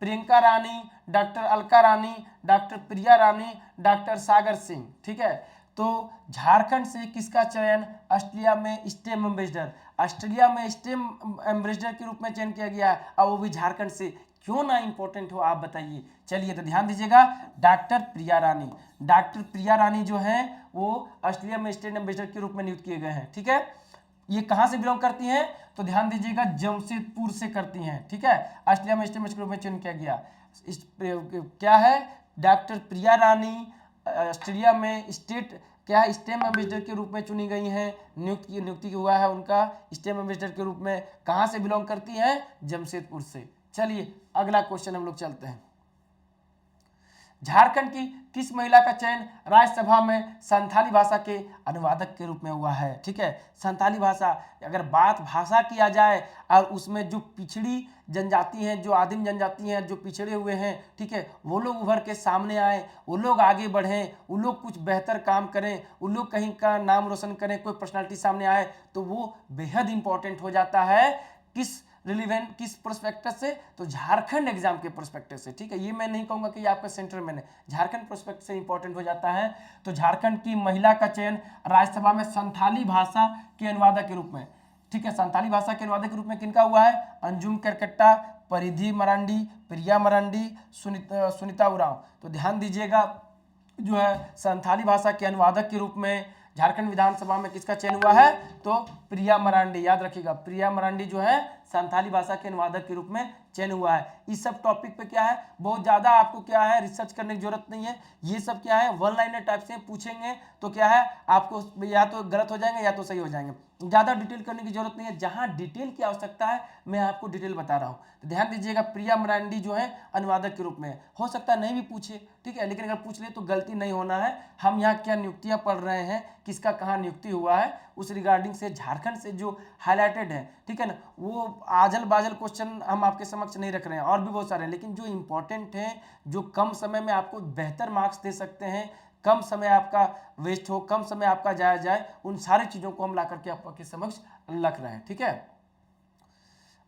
प्रियंका रानी, डॉक्टर अलका रानी, डॉक्टर प्रिया रानी, डॉक्टर सागर सिंह। ठीक है, तो झारखंड से किसका चयन ऑस्ट्रेलिया में स्टेम एम्बेसडर, ऑस्ट्रेलिया में स्टेम एम्बेसडर के रूप में चयन किया गया है, और वो भी झारखंड से। क्यों ना इंपॉर्टेंट हो आप बताइए। चलिए, तो ध्यान दीजिएगा डॉक्टर प्रिया रानी। डॉक्टर प्रिया रानी जो है वो ऑस्ट्रेलिया में स्टेट एम्बेसडर के रूप में नियुक्त किए गए हैं। ठीक है, ये कहां से बिलोंग करती हैं, तो ध्यान दीजिएगा जमशेदपुर से करती हैं। ठीक है, ऑस्ट्रेलिया में स्टेट एम्बेसडर के रूप में चयन किया गया। क्या है, डॉक्टर प्रिया रानी ऑस्ट्रेलिया में स्टेम एम्बेसडर के रूप में चुनी गई हैं, नियुक्ति हुआ है उनका स्टेम एम्बेसडर के रूप में। कहां से बिलोंग करती हैं, जमशेदपुर से। चलिए अगला क्वेश्चन हम लोग चलते हैं। झारखंड की किस महिला का चयन राज्यसभा में संथाली भाषा के अनुवादक के रूप में हुआ है। ठीक है, संथाली भाषा, अगर बात भाषा किया जाए और उसमें जो पिछड़ी जनजाति हैं, जो आदिम जनजाति हैं, जो पिछड़े हुए हैं, ठीक है, वो लोग उभर के सामने आए, वो लोग आगे बढ़ें, वो लोग कुछ बेहतर काम करें, वो लोग कहीं का नाम रोशन करें, कोई पर्सनालिटी सामने आए, तो वो बेहद इंपॉर्टेंट हो जाता है। किस रिलीवेंट, किस प्रोस्पेक्टस से, तो झारखंड एग्जाम के प्रोस्पेक्टस से। ठीक है, ये मैं नहीं कहूंगा कि ये आपका सेंटर में, झारखंड प्रोस्पेक्ट से इंपॉर्टेंट हो जाता है। तो झारखंड की महिला का चयन राज्यसभा में संथाली भाषा के अनुवादक के रूप में। ठीक है, संथाली भाषा के अनुवादक के रूप में किनका हुआ है, अंजुम करकट्टा, परिधि मरांडी, प्रिया मरांडी, सुनीता उरांव। तो ध्यान दीजिएगा जो है संथाली भाषा के अनुवादक के रूप में झारखंड विधानसभा में किसका चयन हुआ है, तो प्रिया मरांडी। याद रखिएगा, प्रिया मरांडी जो है संथाली भाषा के अनुवादक के रूप में चयन हुआ है। इस सब टॉपिक पे क्या है, बहुत ज़्यादा आपको क्या है रिसर्च करने की जरूरत नहीं है। ये सब क्या है वन लाइनर टाइप से पूछेंगे, तो क्या है आपको या तो गलत हो जाएंगे या तो सही हो जाएंगे। ज़्यादा डिटेल करने की जरूरत नहीं है, जहाँ डिटेल की आवश्यकता है मैं आपको डिटेल बता रहा हूँ। तो ध्यान दीजिएगा, प्रिया मरांडी जो है अनुवादक के रूप में। हो सकता है नहीं भी पूछे, ठीक है, लेकिन अगर पूछ ले तो गलती नहीं होना है। हम यहाँ क्या नियुक्तियाँ पढ़ रहे हैं, किसका कहाँ नियुक्ति हुआ है, उस रिगार्डिंग से झारखंड से जो हाईलाइटेड है, ठीक है ना, वो आजल बाजल क्वेश्चन हम आपके समक्ष नहीं रख रहे हैं, और भी बहुत सारे हैं, लेकिन जो इंपॉर्टेंट हैं, जो कम समय में आपको बेहतर मार्क्स दे सकते हैं, कम समय आपका वेस्ट हो, कम समय आपका जाया जाए, उन सारी चीजों को हम ला करके आपके समक्ष रख रहे हैं। ठीक है,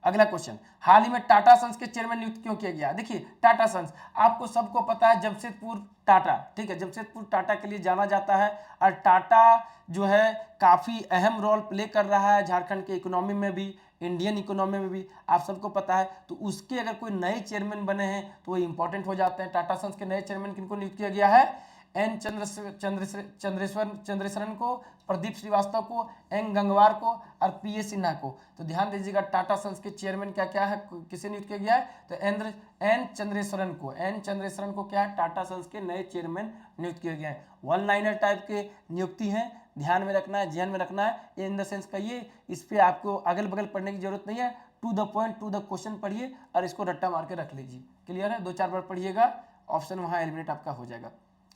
अगला क्वेश्चन, हाल ही में टाटा सन्स के चेयरमैन नियुक्त क्यों किया गया। देखिए, टाटा सन्स आपको सबको पता है, जमशेदपुर टाटा, ठीक है, जमशेदपुर टाटा के लिए जाना जाता है, और टाटा जो है काफी अहम रोल प्ले कर रहा है झारखंड के इकोनॉमी में भी, इंडियन इकोनॉमी में भी, आप सबको पता है। तो उसके अगर कोई नए चेयरमैन बने हैं तो वो इंपॉर्टेंट हो जाते हैं। टाटा सन्स के नए चेयरमैन किनको नियुक्त किया गया है, एन चंद्रेश्वरन को, प्रदीप श्रीवास्तव को, एन गंगवार को और पी ए सिन्हा को। तो ध्यान दीजिएगा टाटा सन्स के चेयरमैन क्या क्या है, किसे नियुक्त किया गया है, तो एन चंद्रेश्वरन को क्या है, टाटा सन्स के नए चेयरमैन नियुक्त किए गए हैं। वन लाइनर टाइप के नियुक्ति हैं, ध्यान में रखना है, ध्यान में रखना है। इन द सेंस कहिए, इस पे आपको अगल बगल पढ़ने की जरूरत नहीं है, to the point to the question पढ़िए और इसको रट्टा मार के रख लीजिए। क्लियर है, 2-4 बार पढ़िएगा, ऑप्शन वहां एलिमिनेट आपका हो जाएगा।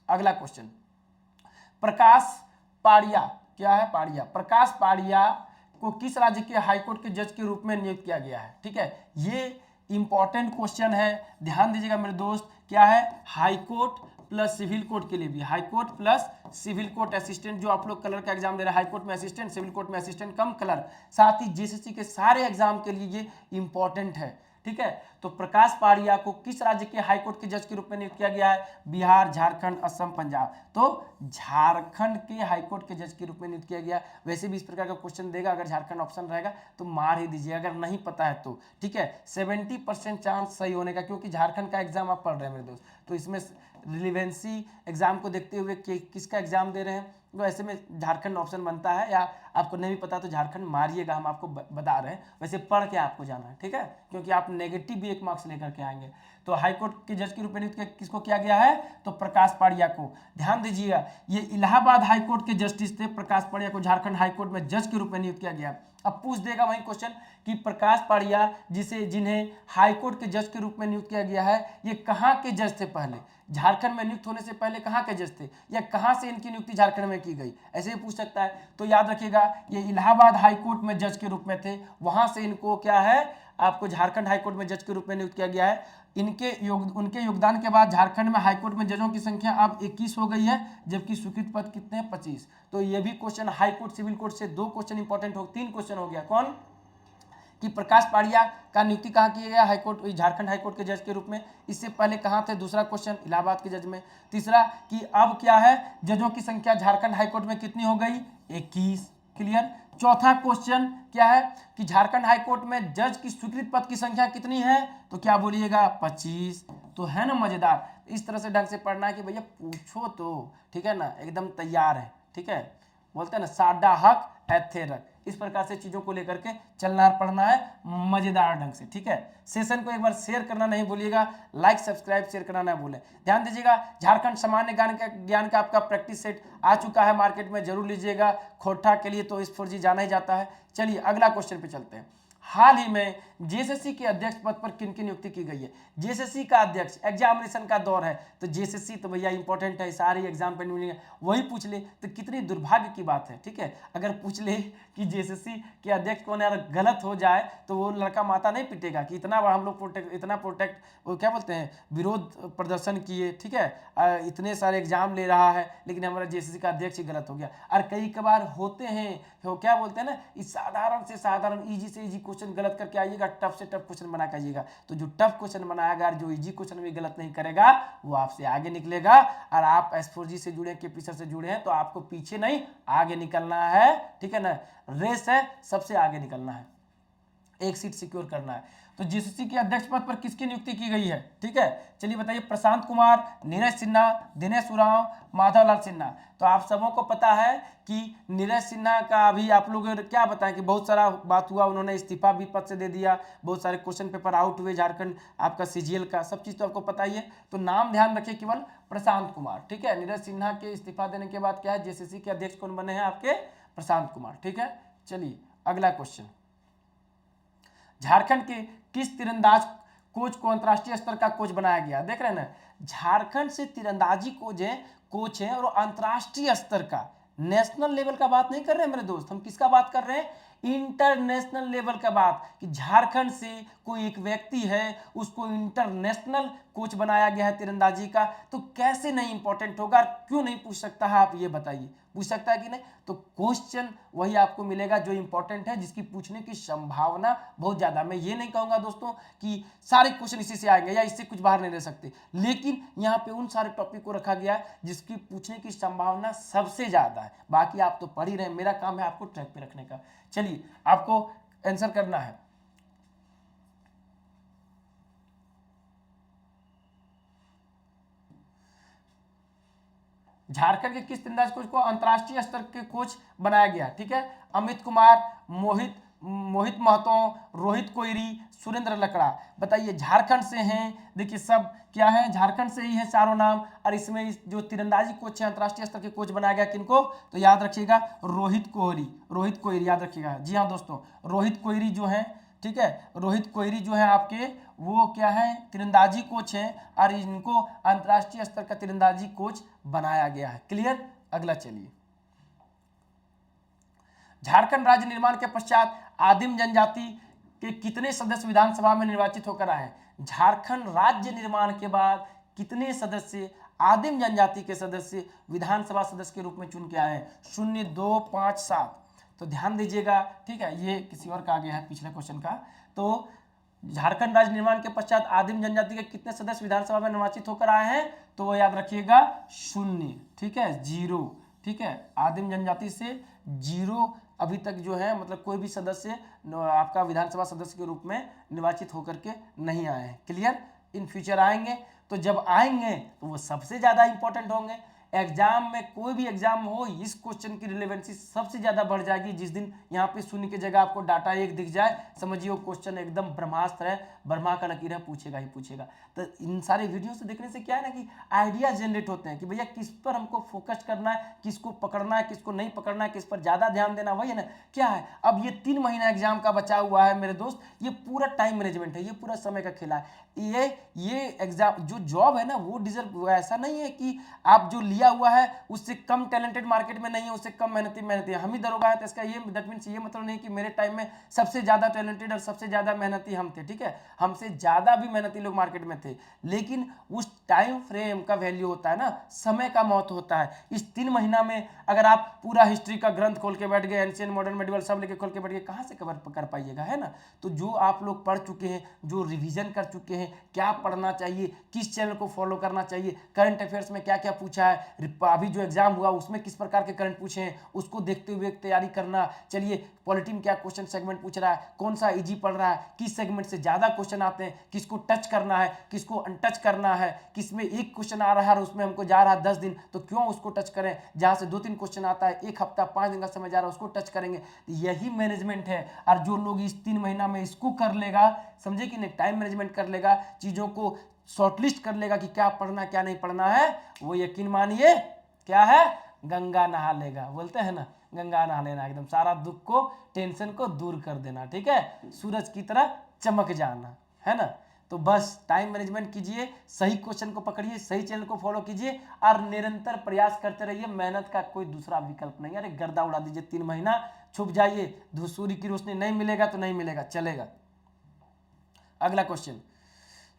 अगला क्वेश्चन, प्रकाश पाड़िया, क्या है, पाड़िया, प्रकाश पाड़िया को किस राज्य के हाईकोर्ट के जज के रूप में नियुक्त किया गया है। ठीक है, ये इंपॉर्टेंट क्वेश्चन है, ध्यान दीजिएगा मेरे दोस्त। क्या है, हाईकोर्ट प्लस सिविल कोर्ट के लिए भी, high court plus civil court assistant, जो आप लोग कलर का एग्जाम दे रहे हैं, हाईकोर्ट में असिस्टेंट, सिविल कोर्ट में असिस्टेंट कम कलर, साथ ही जेसीसी के सारे एग्जाम के लिए ये इंपॉर्टेंट है। ठीक है, तो प्रकाश पाड़िया को किस राज्य के हाईकोर्ट के जज के रूप में नियुक्त किया गया है, बिहार, झारखंड, असम, पंजाब। तो झारखंड के हाईकोर्ट के जज के रूप में नियुक्त किया गया। वैसे भी इस प्रकार का क्वेश्चन देगा, अगर झारखंड ऑप्शन रहेगा तो मार ही दीजिए, अगर नहीं पता है तो। ठीक है, 70% चांस सही होने का, क्योंकि झारखंड का एग्जाम आप पढ़ रहे हैं मेरे दोस्त, तो इसमें रिलेवेंसी एग्जाम को देखते हुए किसका एग्जाम दे रहे हैं, तो ऐसे में झारखंड ऑप्शन बनता है। या आपको नहीं पता तो झारखंड मारिएगा, हम आपको बता रहे हैं, वैसे पढ़ के आपको जाना है। ठीक है, क्योंकि आप नेगेटिव भी 1 मार्क्स लेकर के आएंगे। तो हाईकोर्ट के जज के रूप में नियुक्त किसको किया गया है, तो प्रकाश पाड़िया को। ध्यान दीजिएगा, ये इलाहाबाद हाईकोर्ट के जस्टिस थे, प्रकाश पाड़िया को झारखंड हाईकोर्ट में जज के रूप में नियुक्त किया गया। अब पूछ देगा वही क्वेश्चन कि प्रकाश पाड़िया जिन्हें हाईकोर्ट के जज के रूप में नियुक्त किया गया है, ये कहाँ के जज थे, पहले झारखंड में नियुक्त होने से पहले कहाँ के जज थे, या कहाँ से इनकी नियुक्ति झारखंड में की गई, ऐसे ही पूछ सकता है। तो याद रखिएगा, ये इलाहाबाद हाईकोर्ट में जज के रूप में थे, वहां से इनको क्या है, आपको झारखंड हाईकोर्ट में जज के रूप में नियुक्त किया गया है। उनके योगदान के बाद झारखंड में हाईकोर्ट में जजों की संख्या अब 21 हो गई है, जबकि स्वीकृत पद कितने हैं, 25। तो ये भी क्वेश्चन हाईकोर्ट सिविल कोर्ट से 2 क्वेश्चन इंपॉर्टेंट हो, 3 क्वेश्चन हो गया। कौन, कि प्रकाश पाड़िया का नियुक्ति कहाँ किया गया, हाईकोर्ट, झारखंड हाईकोर्ट के जज के रूप में। इससे पहले कहाँ थे, दूसरा क्वेश्चन इलाहाबाद के जज में। तीसरा कि अब क्या है, जजों की संख्या झारखंड हाईकोर्ट में कितनी हो गई, 21। क्लियर। चौथा क्वेश्चन क्या है कि झारखंड हाईकोर्ट में जज की स्वीकृत पद की संख्या कितनी है, तो क्या बोलिएगा, 25। तो है ना मजेदार, इस तरह से ढंग से पढ़ना है कि भैया पूछो तो, ठीक है ना, एकदम तैयार है। ठीक है, बोलते हैं ना, साडा हक ऐथे रख, इस प्रकार से चीजों को लेकर के चलना है, पढ़ना है मजेदार ढंग से। ठीक है, सेशन को एक बार शेयर करना नहीं भूलिएगा, लाइक सब्सक्राइब शेयर करना ना भूलें। ध्यान दीजिएगा, झारखंड सामान्य ज्ञान का आपका प्रैक्टिस सेट आ चुका है मार्केट में, जरूर लीजिएगा। खोटा के लिए तो इस 4G जाना ही जाता है। चलिए अगला क्वेश्चन पे चलते हैं। हाल ही में जेएसएससी के अध्यक्ष पद पर किन की नियुक्ति की गई है। जेएसएससी का अध्यक्ष, एग्जामिनेशन का दौर है, तो जेएसएससी तो भैया इंपॉर्टेंट है, सारी एग्जाम पे मिलेंगे, वही पूछ ले तो कितनी दुर्भाग्य की बात है। ठीक है, अगर पूछ ले कि जेएसएससी के अध्यक्ष कौन है, अगर गलत हो जाए तो वो लड़का माता नहीं पिटेगा कि इतना हम लोग इतना प्रोटेक्ट, वो क्या बोलते हैं, विरोध प्रदर्शन किए। ठीक है, इतने सारे एग्जाम ले रहा है, लेकिन हमारा जेएसएससी का अध्यक्ष ही गलत हो गया। और कई बार होते हैं, वो क्या बोलते हैं ना, इस साधारण से साधारण, इजी से इजी क्वेश्चन गलत करके आइएगा, टफ से टफ क्वेश्चन बना के आइएगा। तो जो टफ क्वेश्चन बनाएगा, जो इजी क्वेश्चन भी गलत नहीं करेगा, वो आपसे आगे निकलेगा। और आप S4G से जुड़े, केपीसर से जुड़े हैं, तो आपको पीछे नहीं आगे निकलना है। ठीक है ना, रेस है, सबसे आगे निकलना है, एक सीट सिक्योर करना है। तो जेएसएससी के अध्यक्ष पद पर किसकी नियुक्ति की गई है। ठीक है, चलिए बताइए, प्रशांत कुमार, नीरज सिन्हा, दिनेश उरांव, माधवलाल सिन्हा। तो आप सबों को पता है कि नीरज सिन्हा का अभी आप लोग क्या बताएं कि बहुत सारा बात हुआ, उन्होंने इस्तीफा भी पद से दे दिया, बहुत सारे क्वेश्चन पेपर आउट हुए झारखंड आपका सीजीएल का, सब चीज तो आपको पता ही है। तो नाम ध्यान रखिए केवल प्रशांत कुमार। ठीक है, नीरज सिन्हा के इस्तीफा देने के बाद क्या है, जेएसएससी के अध्यक्ष कौन बने हैं, आपके प्रशांत कुमार। ठीक है, चलिए अगला क्वेश्चन, झारखंड के किस तीरंदाज कोच को अंतरराष्ट्रीय स्तर का कोच बनाया गया। देख रहे हैं ना, झारखंड से तीरंदाजी कोच है और अंतरराष्ट्रीय स्तर का, नेशनल लेवल का बात नहीं कर रहे हैं मेरे दोस्त, हम किसका बात कर रहे हैं, इंटरनेशनल लेवल का बात, कि झारखंड से कोई एक व्यक्ति है, उसको इंटरनेशनल कोच बनाया गया है तीरंदाजी का। तो कैसे नहीं इंपॉर्टेंट होगा, क्यों नहीं पूछ सकता है, आप ये बताइए, पूछ सकता है कि नहीं। तो क्वेश्चन वही आपको मिलेगा जो इंपॉर्टेंट है, जिसकी पूछने की संभावना बहुत ज्यादा। मैं ये नहीं कहूंगा दोस्तों कि सारे क्वेश्चन इसी से आएंगे या इससे कुछ बाहर नहीं रह सकते, लेकिन यहाँ पे उन सारे टॉपिक को रखा गया है जिसकी पूछने की संभावना सबसे ज्यादा है। बाकी आप तो पढ़ ही रहे हैं, मेरा काम है आपको ट्रैक पे रखने का। चलिए आपको आंसर करना है। झारखंड के किस तीरंदाज कोच को अंतर्राष्ट्रीय स्तर के कोच बनाया गया? ठीक है, अमित कुमार, मोहित महतो, रोहित कोइरी, सुरेंद्र लकड़ा। बताइए, झारखंड से हैं, देखिए सब क्या है, झारखंड से ही है चारों नाम। और इसमें जो तीरंदाजी कोच है अंतर्राष्ट्रीय स्तर के कोच बनाया गया किनको? तो याद रखिएगा रोहित कोहली याद रखिएगा। जी हाँ दोस्तों, रोहित कोहली जो है, ठीक है, रोहित कोहली जो है आपके वो क्या है, तीरंदाजी कोच हैं और इनको अंतर्राष्ट्रीय स्तर का तीरंदाजी कोच बनाया गया है। क्लियर? अगला चलिए, झारखंड राज्य निर्माण के पश्चात आदिम जनजाति के कितने सदस्य विधानसभा में निर्वाचित होकर आए? झारखंड राज्य निर्माण के बाद कितने सदस्य आदिम जनजाति के सदस्य विधानसभा सदस्य के रूप में चुन के आए हैं? 0, 2, 5, 7। तो ध्यान दीजिएगा, ठीक है, ये किसी और का आ गया है पिछले क्वेश्चन का। तो झारखंड राज्य निर्माण के पश्चात आदिम जनजाति के कितने सदस्य विधानसभा में निर्वाचित होकर आए हैं? तो वो याद रखिएगा 0, ठीक है, 0, ठीक है, आदिम जनजाति से 0 अभी तक जो है, मतलब कोई भी सदस्य आपका विधानसभा सदस्य के रूप में निर्वाचित होकर के नहीं आए हैं। क्लियर? इन फ्यूचर आएंगे, तो जब आएंगे तो वो सबसे ज्यादा इंपॉर्टेंट होंगे। एग्जाम में कोई भी एग्जाम हो, इस क्वेश्चन की रिलेवेंसी सबसे ज्यादा बढ़ जाएगी जिस दिन यहाँ पे 0 की जगह आपको डाटा 1 दिख जाए, समझिए वो क्वेश्चन एकदम ब्रह्मास्त्र है, ब्रह्मा का लकीर है, पूछेगा ही पूछेगा। तो इन सारे वीडियो से देखने से क्या है ना कि आइडिया जनरेट होते हैं कि भैया किस पर हमको फोकस करना है, किसको पकड़ना है, किसको नहीं पकड़ना है, किस पर ज्यादा ध्यान देना, वही है ना। क्या है, अब ये 3 महीना एग्जाम का बचा हुआ है मेरे दोस्त, ये पूरा टाइम मैनेजमेंट है, ये पूरा समय का खेला है। ये एग्जाम जो जॉब है ना वो डिजर्व, ऐसा नहीं है कि आप जो लिया हुआ है उससे कम टैलेंटेड मार्केट में नहीं है, उससे कम मेहनती हम ही दरोगा है, तो इसका ये दैट मींस ये मतलब नहीं कि मेरे टाइम में सबसे ज्यादा टैलेंटेड और सबसे ज्यादा मेहनती हम थे। ठीक है, हमसे ज्यादा भी मेहनती लोग मार्केट में थे, लेकिन उस टाइम फ्रेम का वैल्यू होता है ना, समय का महत्व होता है। इस 3 महीना में अगर आप पूरा हिस्ट्री का ग्रंथ खोल के बैठ गए, एंशिएंट मॉडर्न मेडिवल सब लेके खोल के बैठ गए, कहां से कवर कर पाइएगा, है ना। तो जो आप लोग पढ़ चुके हैं, जो रिवीजन कर चुके हैं, क्या पढ़ना चाहिए, किस चैनल को फॉलो करना चाहिए, करंट अफेयर्स में क्या क्या पूछा है, अभी जो एग्जाम हुआ उसमें किस प्रकार के करंट पूछे हैं, उसको देखते हुए तैयारी करना। चलिए पॉलिटी में क्या क्वेश्चन सेगमेंट पूछ रहा है, कौन सा इजी पढ़ रहा है, किस सेगमेंट से ज्यादा क्वेश्चन आते हैं, किसको टच करना है, किसको अनटच करना है, किसमें एक क्वेश्चन आ रहा है और उसमें हमको जा रहा है 10 दिन, तो क्यों उसको टच करें, जहां से 2-3 क्वेश्चन आता है 1 हफ्ता 5 दिन का समय जा रहा है उसको टच करेंगे। यही मैनेजमेंट है। और जो लोग इस 3 महीना में इसको कर लेगा, समझे कि नहीं, टाइम मैनेजमेंट कर लेगा, चीजों को शॉर्टलिस्ट कर लेगा कि क्या पढ़ना क्या नहीं पढ़ना है, वो यकीन मानिए क्या है, गंगा नहा लेगा। बोलते हैं ना, गंगा नहा लेना, एकदम सारा दुख को टेंशन को दूर कर देना, ठीक है, सूरज की तरह चमक जाना, है ना। तो बस टाइम मैनेजमेंट कीजिए, सही क्वेश्चन को पकड़िए, सही चैनल को फॉलो कीजिए और निरंतर प्रयास करते रहिए। मेहनत का कोई दूसरा विकल्प नहीं। अरे गर्दा उड़ा दीजिए, 3 महीना छुप जाइए, सूर्य की रोशनी नहीं मिलेगा तो नहीं मिलेगा, चलेगा। अगला क्वेश्चन,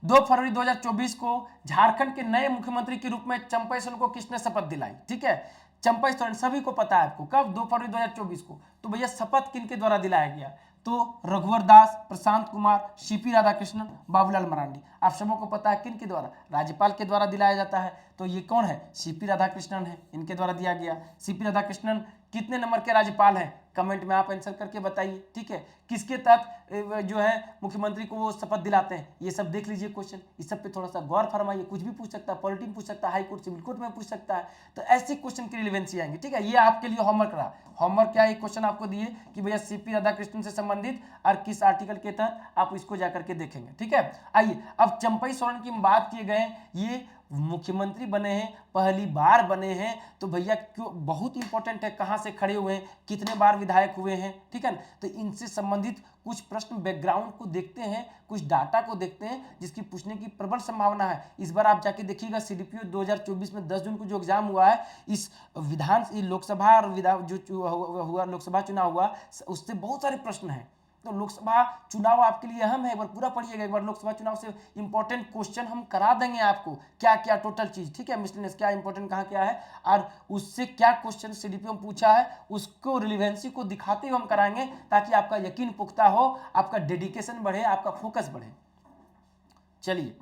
2 फरवरी 2024 को झारखंड के नए मुख्यमंत्री के रूप में चंपई सोरेन को किसने शपथ दिलाई? ठीक है, चंपई सोरेन सभी को पता है आपको, कब, 2 फरवरी 2024 को। तो भैया शपथ किनके द्वारा दिलाया गया? तो रघुवर दास, प्रशांत कुमार, सीपी राधाकृष्णन, बाबूलाल मरांडी। आप सबों को पता है किनके द्वारा? राज्यपाल के द्वारा दिलाया जाता है। तो ये कौन है? सीपी राधाकृष्णन है, इनके द्वारा दिया गया। सीपी राधाकृष्णन कितने नंबर के राज्यपाल हैं? कमेंट में आप आंसर करके बताइए, ठीक है। किसके तहत जो है मुख्यमंत्री को वो शपथ दिलाते हैं, ये सब देख लीजिए क्वेश्चन, इस सब पे थोड़ा सा गौर फरमाइए। कुछ भी पूछ सकता है, पॉलिटी में पूछ सकता है, हाई कोर्ट सिविल कोर्ट में पूछ सकता है, तो ऐसे क्वेश्चन की रिलेवेंसी आएंगे, ठीक है। ये आपके लिए होमवर्क रहा। होमवर्क क्या, एक क्वेश्चन आपको दिए कि भैया सीपी राधाकृष्णन से संबंधित और किस आर्टिकल के तहत, आप इसको जाकर के देखेंगे, ठीक है। आइए अब चंपई सोरेन की बात किए गए, ये मुख्यमंत्री बने हैं, पहली बार बने हैं, तो भैया क्यों, बहुत इंपॉर्टेंट है, कहां से खड़े हुए हैं, कितने बार विधायक हुए हैं, ठीक है। तो इनसे संबंधित कुछ प्रश्न बैकग्राउंड को देखते हैं, कुछ डाटा को देखते हैं, जिसकी पूछने की प्रबल संभावना है। इस बार आप जाके देखिएगा सीडीपीओ 2024 में 10 जून को जो एग्जाम हुआ है, इस लोकसभा और जो हुआ लोकसभा चुनाव हुआ, उससे बहुत सारे प्रश्न हैं। तो लोकसभा चुनाव आपके लिए अहम है, एक बार पूरा पढ़िएगा। एक बार लोकसभा चुनाव से इंपॉर्टेंट क्वेश्चन हम करा देंगे आपको, क्या क्या टोटल चीज, ठीक है, मिसलेनियस क्या इंपॉर्टेंट कहाँ क्या है, और उससे क्या क्वेश्चन सीडीपीओ में पूछा है, उसको रिलेवेंसी को दिखाते हुए हम कराएंगे, ताकि आपका यकीन पुख्ता हो, आपका डेडिकेशन बढ़े, आपका फोकस बढ़े। चलिए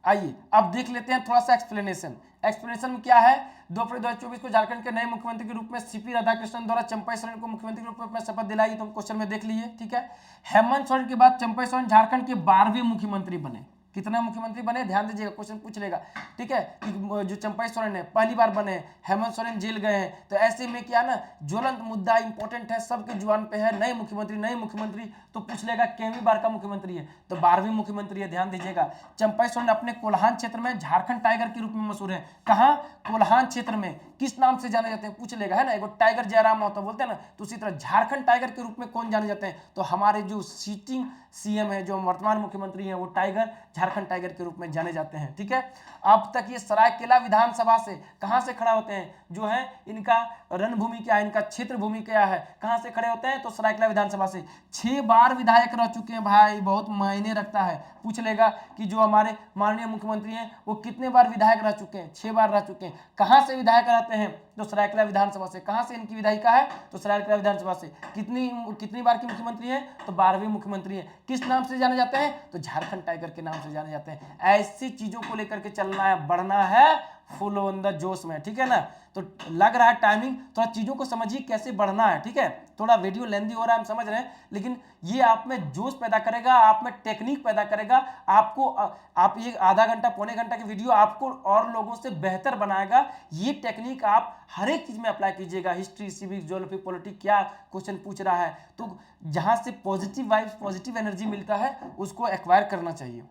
आइए अब देख लेते हैं थोड़ा सा एक्सप्लेनेशन। एक्सप्लेनेशन में क्या है, 2 फरवरी 2024 को झारखंड के नए मुख्यमंत्री के रूप में सीपी राधाकृष्णन द्वारा चंपई सोरेन को मुख्यमंत्री के रूप में शपथ दिलाई, तो हम क्वेश्चन में देख लीजिए, ठीक है। हेमंत सोरेन के बाद चंपई सोरेन झारखंड के 12वें मुख्यमंत्री बने। कितना मुख्यमंत्री बने, ध्यान दीजिएगा, क्वेश्चन पूछ लेगा, ठीक है, कि जो चंपई सोरेन है पहली बार बने, हेमंत सोरेन जेल गए हैं, तो ऐसे में क्या ना ज्वलंत मुद्दा इंपॉर्टेंट है, सबके जुबान पे है, नए मुख्यमंत्री, तो पूछ लेगा केवी बार का मुख्यमंत्री है, तो 12वीं मुख्यमंत्री है, ध्यान दीजिएगा। चंपई सोरेन अपने कोल्हान क्षेत्र में झारखंड टाइगर के रूप में मशहूर है, कहाँ, कोल्हान क्षेत्र में, किस नाम से जाने जाते हैं, पूछ लेगा, है ना, एगो टाइगर जयराम महतो बोलते हैं ना, तो उसी तरह झारखंड टाइगर के रूप में कौन जाने जाते हैं, तो हमारे जो सीटिंग सीएम है, जो वर्तमान मुख्यमंत्री हैं, वो टाइगर, झारखंड टाइगर के रूप में जाने जाते हैं, ठीक है। अब तक ये सरायकेला विधानसभा से कहां से खड़ा होते हैं, जो है इनका रणभूमि क्या है, इनका क्षेत्र भूमि क्या है, कहां से खड़े होते हैं, तो सरायकेला विधानसभा से 6 बार विधायक रह चुके हैं भाई, बहुत मायने रखता है। पूछ लेगा कि जो हमारे माननीय मुख्यमंत्री हैं वो कितने बार विधायक रह चुके हैं, 6 बार रह चुके हैं। कहां से विधायक रहते हैं, तो सरायकेला विधानसभा से। कहां से इनकी विधायिका है, तो सरायकेला विधानसभा से। कितनी बार की मुख्यमंत्री है, तो 12वीं मुख्यमंत्री है। किस नाम से जाने जाते हैं, तो झारखंड टाइगर के नाम से जाने जाते हैं। ऐसी चीजों को लेकर के चलना है, बढ़ना है फुल ऑन द जोश में, ठीक है ना। तो लग रहा है टाइमिंग, थोड़ा चीजों को समझिए कैसे बढ़ना है, ठीक है। थोड़ा वीडियो लेंदी हो रहा है, हम समझ रहे हैं, लेकिन ये आप में जोश पैदा करेगा, आप में टेक्निक पैदा करेगा, आपको आप ये आधा घंटा पौने घंटा की वीडियो आपको और लोगों से बेहतर बनाएगा। ये टेक्निक आप हर एक चीज में अप्लाई कीजिएगा, हिस्ट्री, सिविक्स, ज्योग्राफी, पॉलिटिक्स, क्या क्वेश्चन पूछ रहा है, तो जहां से पॉजिटिव वाइब्स, पॉजिटिव एनर्जी मिलता है उसको एक्वायर करना चाहिए।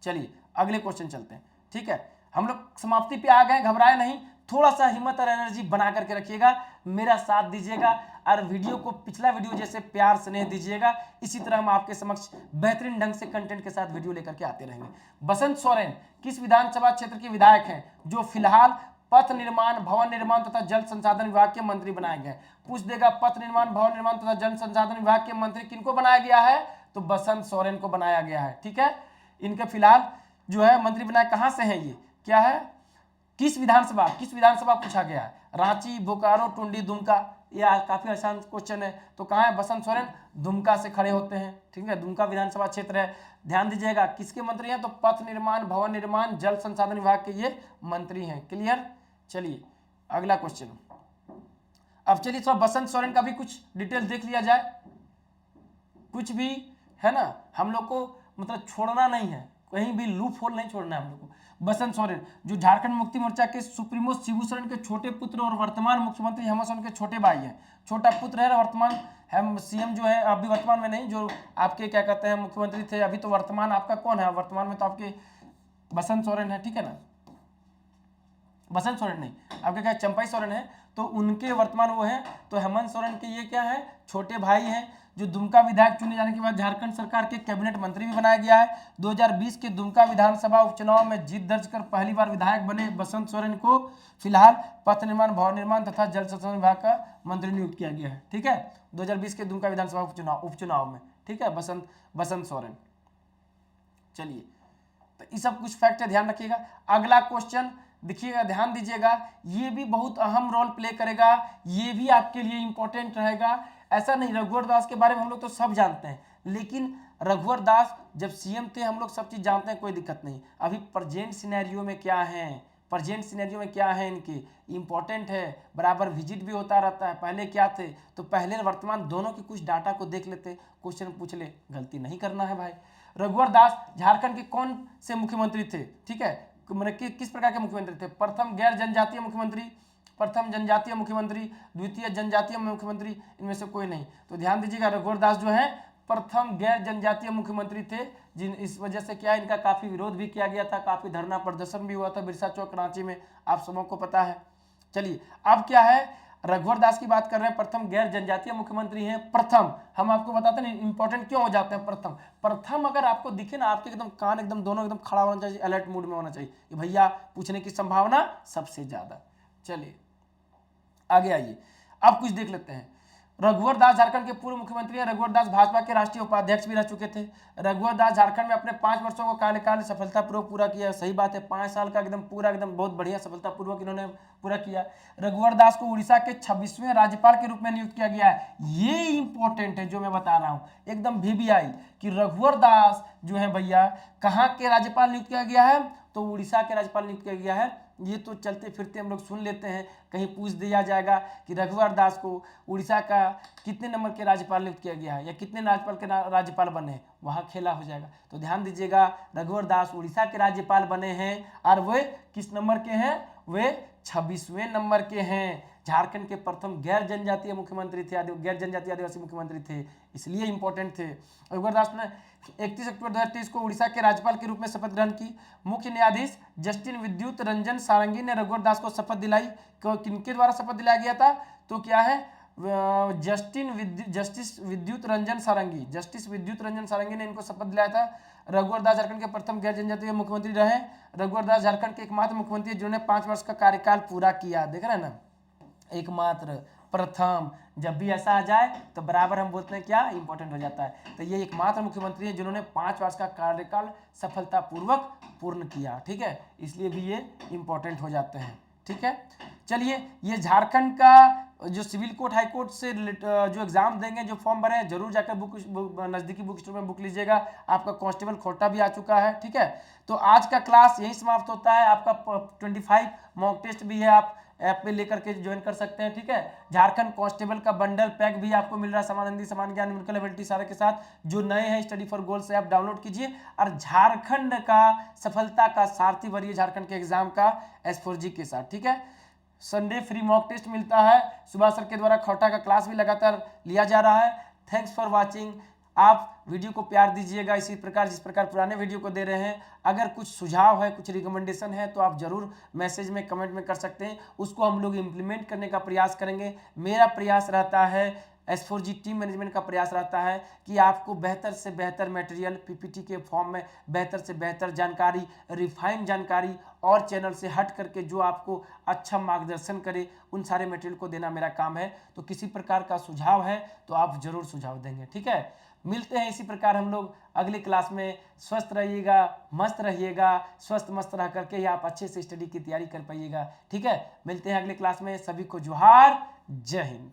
चलिए अगले क्वेश्चन चलते हैं, ठीक है। हम लोग समाप्ति पे आ गए, घबराए नहीं, थोड़ा सा हिम्मत और एनर्जी बना करके रखिएगा, मेरा साथ दीजिएगा और वीडियो को पिछला वीडियो जैसे प्यार स्नेह दीजिएगा। इसी तरह हम आपके समक्ष बेहतरीन ढंग से कंटेंट के साथ वीडियो लेकर के आते रहेंगे। बसंत सोरेन किस विधानसभा क्षेत्र के विधायक हैं जो फिलहाल पथ निर्माण, भवन निर्माण तथा जल संसाधन विभाग के मंत्री बनाए गए? पूछ देगा पथ निर्माण, भवन निर्माण तथा जल संसाधन विभाग के मंत्री किनको बनाया गया है, तो बसंत सोरेन को बनाया गया है, ठीक है। इनके फिलहाल जो है मंत्री बनाए, कहां से है, ये क्या है, किस विधानसभा पूछा गया है, रांची, बोकारो, टुंडी, दुमका। यह काफी आसान क्वेश्चन है, तो कहां है बसंत सोरेन, दुमका से खड़े होते हैं, ठीक है, दुमका विधानसभा क्षेत्र है। ध्यान दीजिएगा किसके मंत्री हैं, तो पथ निर्माण, भवन निर्माण, जल संसाधन विभाग के ये मंत्री हैं, क्लियर। चलिए अगला क्वेश्चन। अब चलिए थोड़ा बसंत सोरेन का भी कुछ डिटेल देख लिया जाए, कुछ भी है ना, हम लोग को मतलब छोड़ना नहीं है, कहीं भी लूप होल नहीं छोड़ना है हम लोग को। बसंत सोरेन जो झारखंड मुक्ति मोर्चा के सुप्रीमो शिबू सोरेन के छोटे पुत्र और वर्तमान मुख्यमंत्री हेमंत सोरेन के छोटे भाई हैं, छोटा पुत्र है, वर्तमान हम सीएम जो है अभी वर्तमान में नहीं, जो आपके क्या कहते हैं मुख्यमंत्री थे, अभी तो वर्तमान आपका कौन है, वर्तमान में तो आपके बसंत सोरेन है, ठीक है ना, बसंत सोरेन नहीं, आपके क्या चंपई सोरेन है, तो उनके वर्तमान वो है, तो हेमंत सोरेन के ये क्या है, छोटे भाई हैं, जो दुमका विधायक चुने जाने के बाद झारखंड सरकार के कैबिनेट मंत्री भी बनाया गया है। 2020 के दुमका विधानसभा उपचुनाव में जीत दर्ज कर पहली बार विधायक बने बसंत सोरेन को फिलहाल पथ निर्माण, भवन निर्माण तथा जल संसाधन विभाग का मंत्री नियुक्त किया गया है, ठीक है, 2020 के दुमका विधानसभा उपचुनाव में, ठीक है, बसंत सोरेन। चलिए तो ये सब कुछ फैक्ट है, ध्यान रखिएगा। अगला क्वेश्चन देखिएगा, ध्यान दीजिएगा, ये भी बहुत अहम रोल प्ले करेगा, ये भी आपके लिए इंपॉर्टेंट रहेगा। ऐसा नहीं, रघुवर दास के बारे में हम लोग तो सब जानते हैं, लेकिन रघुवर दास जब सीएम थे हम लोग सब चीज जानते हैं, कोई दिक्कत नहीं। अभी प्रेजेंट सिनेरियो में क्या है, प्रेजेंट सिनेरियो में क्या है इनके, इंपॉर्टेंट है, बराबर विजिट भी होता रहता है। पहले क्या थे, तो पहले वर्तमान दोनों के कुछ डाटा को देख लेते, क्वेश्चन पूछ ले, गलती नहीं करना है भाई। रघुवर दास झारखंड के कौन से मुख्यमंत्री थे, ठीक है, किस प्रकार के मुख्यमंत्री थे, प्रथम गैर जनजातीय मुख्यमंत्री, प्रथम जनजातीय मुख्यमंत्री, द्वितीय जनजातीय मुख्यमंत्री, इनमें से कोई नहीं। तो ध्यान दीजिएगा रघुवर दास जो है प्रथम गैर जनजातीय मुख्यमंत्री थे, जिन इस वजह से क्या इनका काफी विरोध भी किया गया था, काफी धरना प्रदर्शन भी हुआ था बिरसा चौक रांची में, आप सबों को पता है। चलिए अब क्या है, रघुवर दास की बात कर रहे हैं, प्रथम गैर जनजातीय मुख्यमंत्री हैं। प्रथम हम आपको बताते हैं इंपॉर्टेंट क्यों हो जाते हैं, प्रथम अगर आपको दिखे ना, आपके एकदम कान एकदम दोनों एकदम खड़ा होना चाहिए, अलर्ट मूड में होना चाहिए कि भैया पूछने की संभावना सबसे ज्यादा। चलिए आगे आइए, अब कुछ देख लेते हैं। रघुवर दास झारखंड के पूर्व मुख्यमंत्री हैं। रघुवर दास भाजपा के राष्ट्रीय उपाध्यक्ष भी रह चुके थे। रघुवर दास झारखंड में अपने 5 वर्षों को कार्यकाल सफलतापूर्वक पूरा किया। सही बात है, 5 साल का एकदम पूरा एकदम बहुत बढ़िया सफलतापूर्वक इन्होंने पूरा किया। रघुवर दास को उड़ीसा के 26वें राज्यपाल के रूप में नियुक्त किया गया है। ये इंपॉर्टेंट है जो मैं बता रहा हूं, एकदम VVI कि रघुवर दास जो है भैया कहाँ के राज्यपाल नियुक्त किया गया है, तो उड़ीसा के राज्यपाल नियुक्त किया गया है ये तो चलते फिरते हम लोग सुन लेते हैं, कहीं पूछ दिया जाएगा कि रघुवर दास को उड़ीसा का कितने नंबर के राज्यपाल नियुक्त किया गया है या कितने राज्यपाल के राज्यपाल बने हैं, वहाँ खेला हो जाएगा। तो ध्यान दीजिएगा, रघुवर दास उड़ीसा के राज्यपाल बने हैं और वे किस नंबर के हैं, वे 26वें नंबर के हैं। झारखंड के प्रथम गैर जनजातीय मुख्यमंत्री थे, गैर जनजातीय आदिवासी मुख्यमंत्री थे, इसलिए इंपॉर्टेंट थे। रघुवर दास ने 31 अक्टूबर 2023 को उड़ीसा के राज्यपाल के रूप में शपथ ग्रहण की। मुख्य न्यायाधीश जस्टिन विद्युत रंजन सारंगी ने रघुवर दास को शपथ दिलाई। किनके द्वारा शपथ दिलाया गया था, तो क्या है, जस्टिस विद्युत रंजन सारंगी ने इनको शपथ दिलाया था। रघुवर दास झारखंड के प्रथम गैर जनजातीय मुख्यमंत्री रहे। रघुवर दास झारखंड के एकमात्र मुख्यमंत्री जिन्होंने 5 वर्ष का कार्यकाल पूरा किया। देख रहे हैं ना, एकमात्र, प्रथम, जब भी ऐसा आ जाए तो बराबर हम बोलते हैं क्या, इंपॉर्टेंट हो जाता है। तो ये एकमात्र मुख्यमंत्री है जिन्होंने 5 वर्ष का कार्यकाल सफलतापूर्वक पूर्ण किया। ठीक है, इसलिए भी ये इंपॉर्टेंट हो जाते हैं। ठीक है, चलिए, ये झारखंड का जो सिविल कोर्ट हाई कोर्ट से जो एग्जाम देंगे, जो फॉर्म भरे हैं, जरूर जाकर नजदीकी बुक स्टोर में बुक लीजिएगा। आपका कांस्टेबल कोटा भी आ चुका है। ठीक है, तो आज का क्लास यही समाप्त होता है। आपका 25 मॉक टेस्ट भी है, आप ऐप पे लेकर के ज्वाइन कर सकते हैं। ठीक है, झारखंड कांस्टेबल का बंडल पैक भी आपको मिल रहा है, समान हिंदी, समान ज्ञान, न्यूमेरिकल एबिलिटी सारे के साथ। जो नए हैं, स्टडी फॉर गोल से आप डाउनलोड कीजिए और झारखंड का सफलता का सारथी भरिए झारखंड के एग्जाम का S4G के साथ। ठीक है, संडे फ्री मॉक टेस्ट मिलता है, सुभाष सर के द्वारा खोटा का क्लास भी लगातार लिया जा रहा है। Thanks for watching. आप वीडियो को प्यार दीजिएगा इसी प्रकार जिस प्रकार पुराने वीडियो को दे रहे हैं। अगर कुछ सुझाव है, कुछ रिकमेंडेशन है, तो आप जरूर मैसेज में, कमेंट में कर सकते हैं, उसको हम लोग इम्प्लीमेंट करने का प्रयास करेंगे। मेरा प्रयास रहता है, S4G टीम मैनेजमेंट का प्रयास रहता है कि आपको बेहतर से बेहतर मटेरियल PPT के फॉर्म में, बेहतर से बेहतर जानकारी, रिफाइंड जानकारी और चैनल से हट करके जो आपको अच्छा मार्गदर्शन करे, उन सारे मटेरियल को देना मेरा काम है। तो किसी प्रकार का सुझाव है तो आप जरूर सुझाव देंगे। ठीक है, मिलते हैं इसी प्रकार हम लोग अगली क्लास में। स्वस्थ रहिएगा, मस्त रहिएगा, स्वस्थ मस्त रह करके ही आप अच्छे से स्टडी की तैयारी कर पाइएगा। ठीक है, मिलते हैं अगली क्लास में। सभी को जोहार, जय हिंद।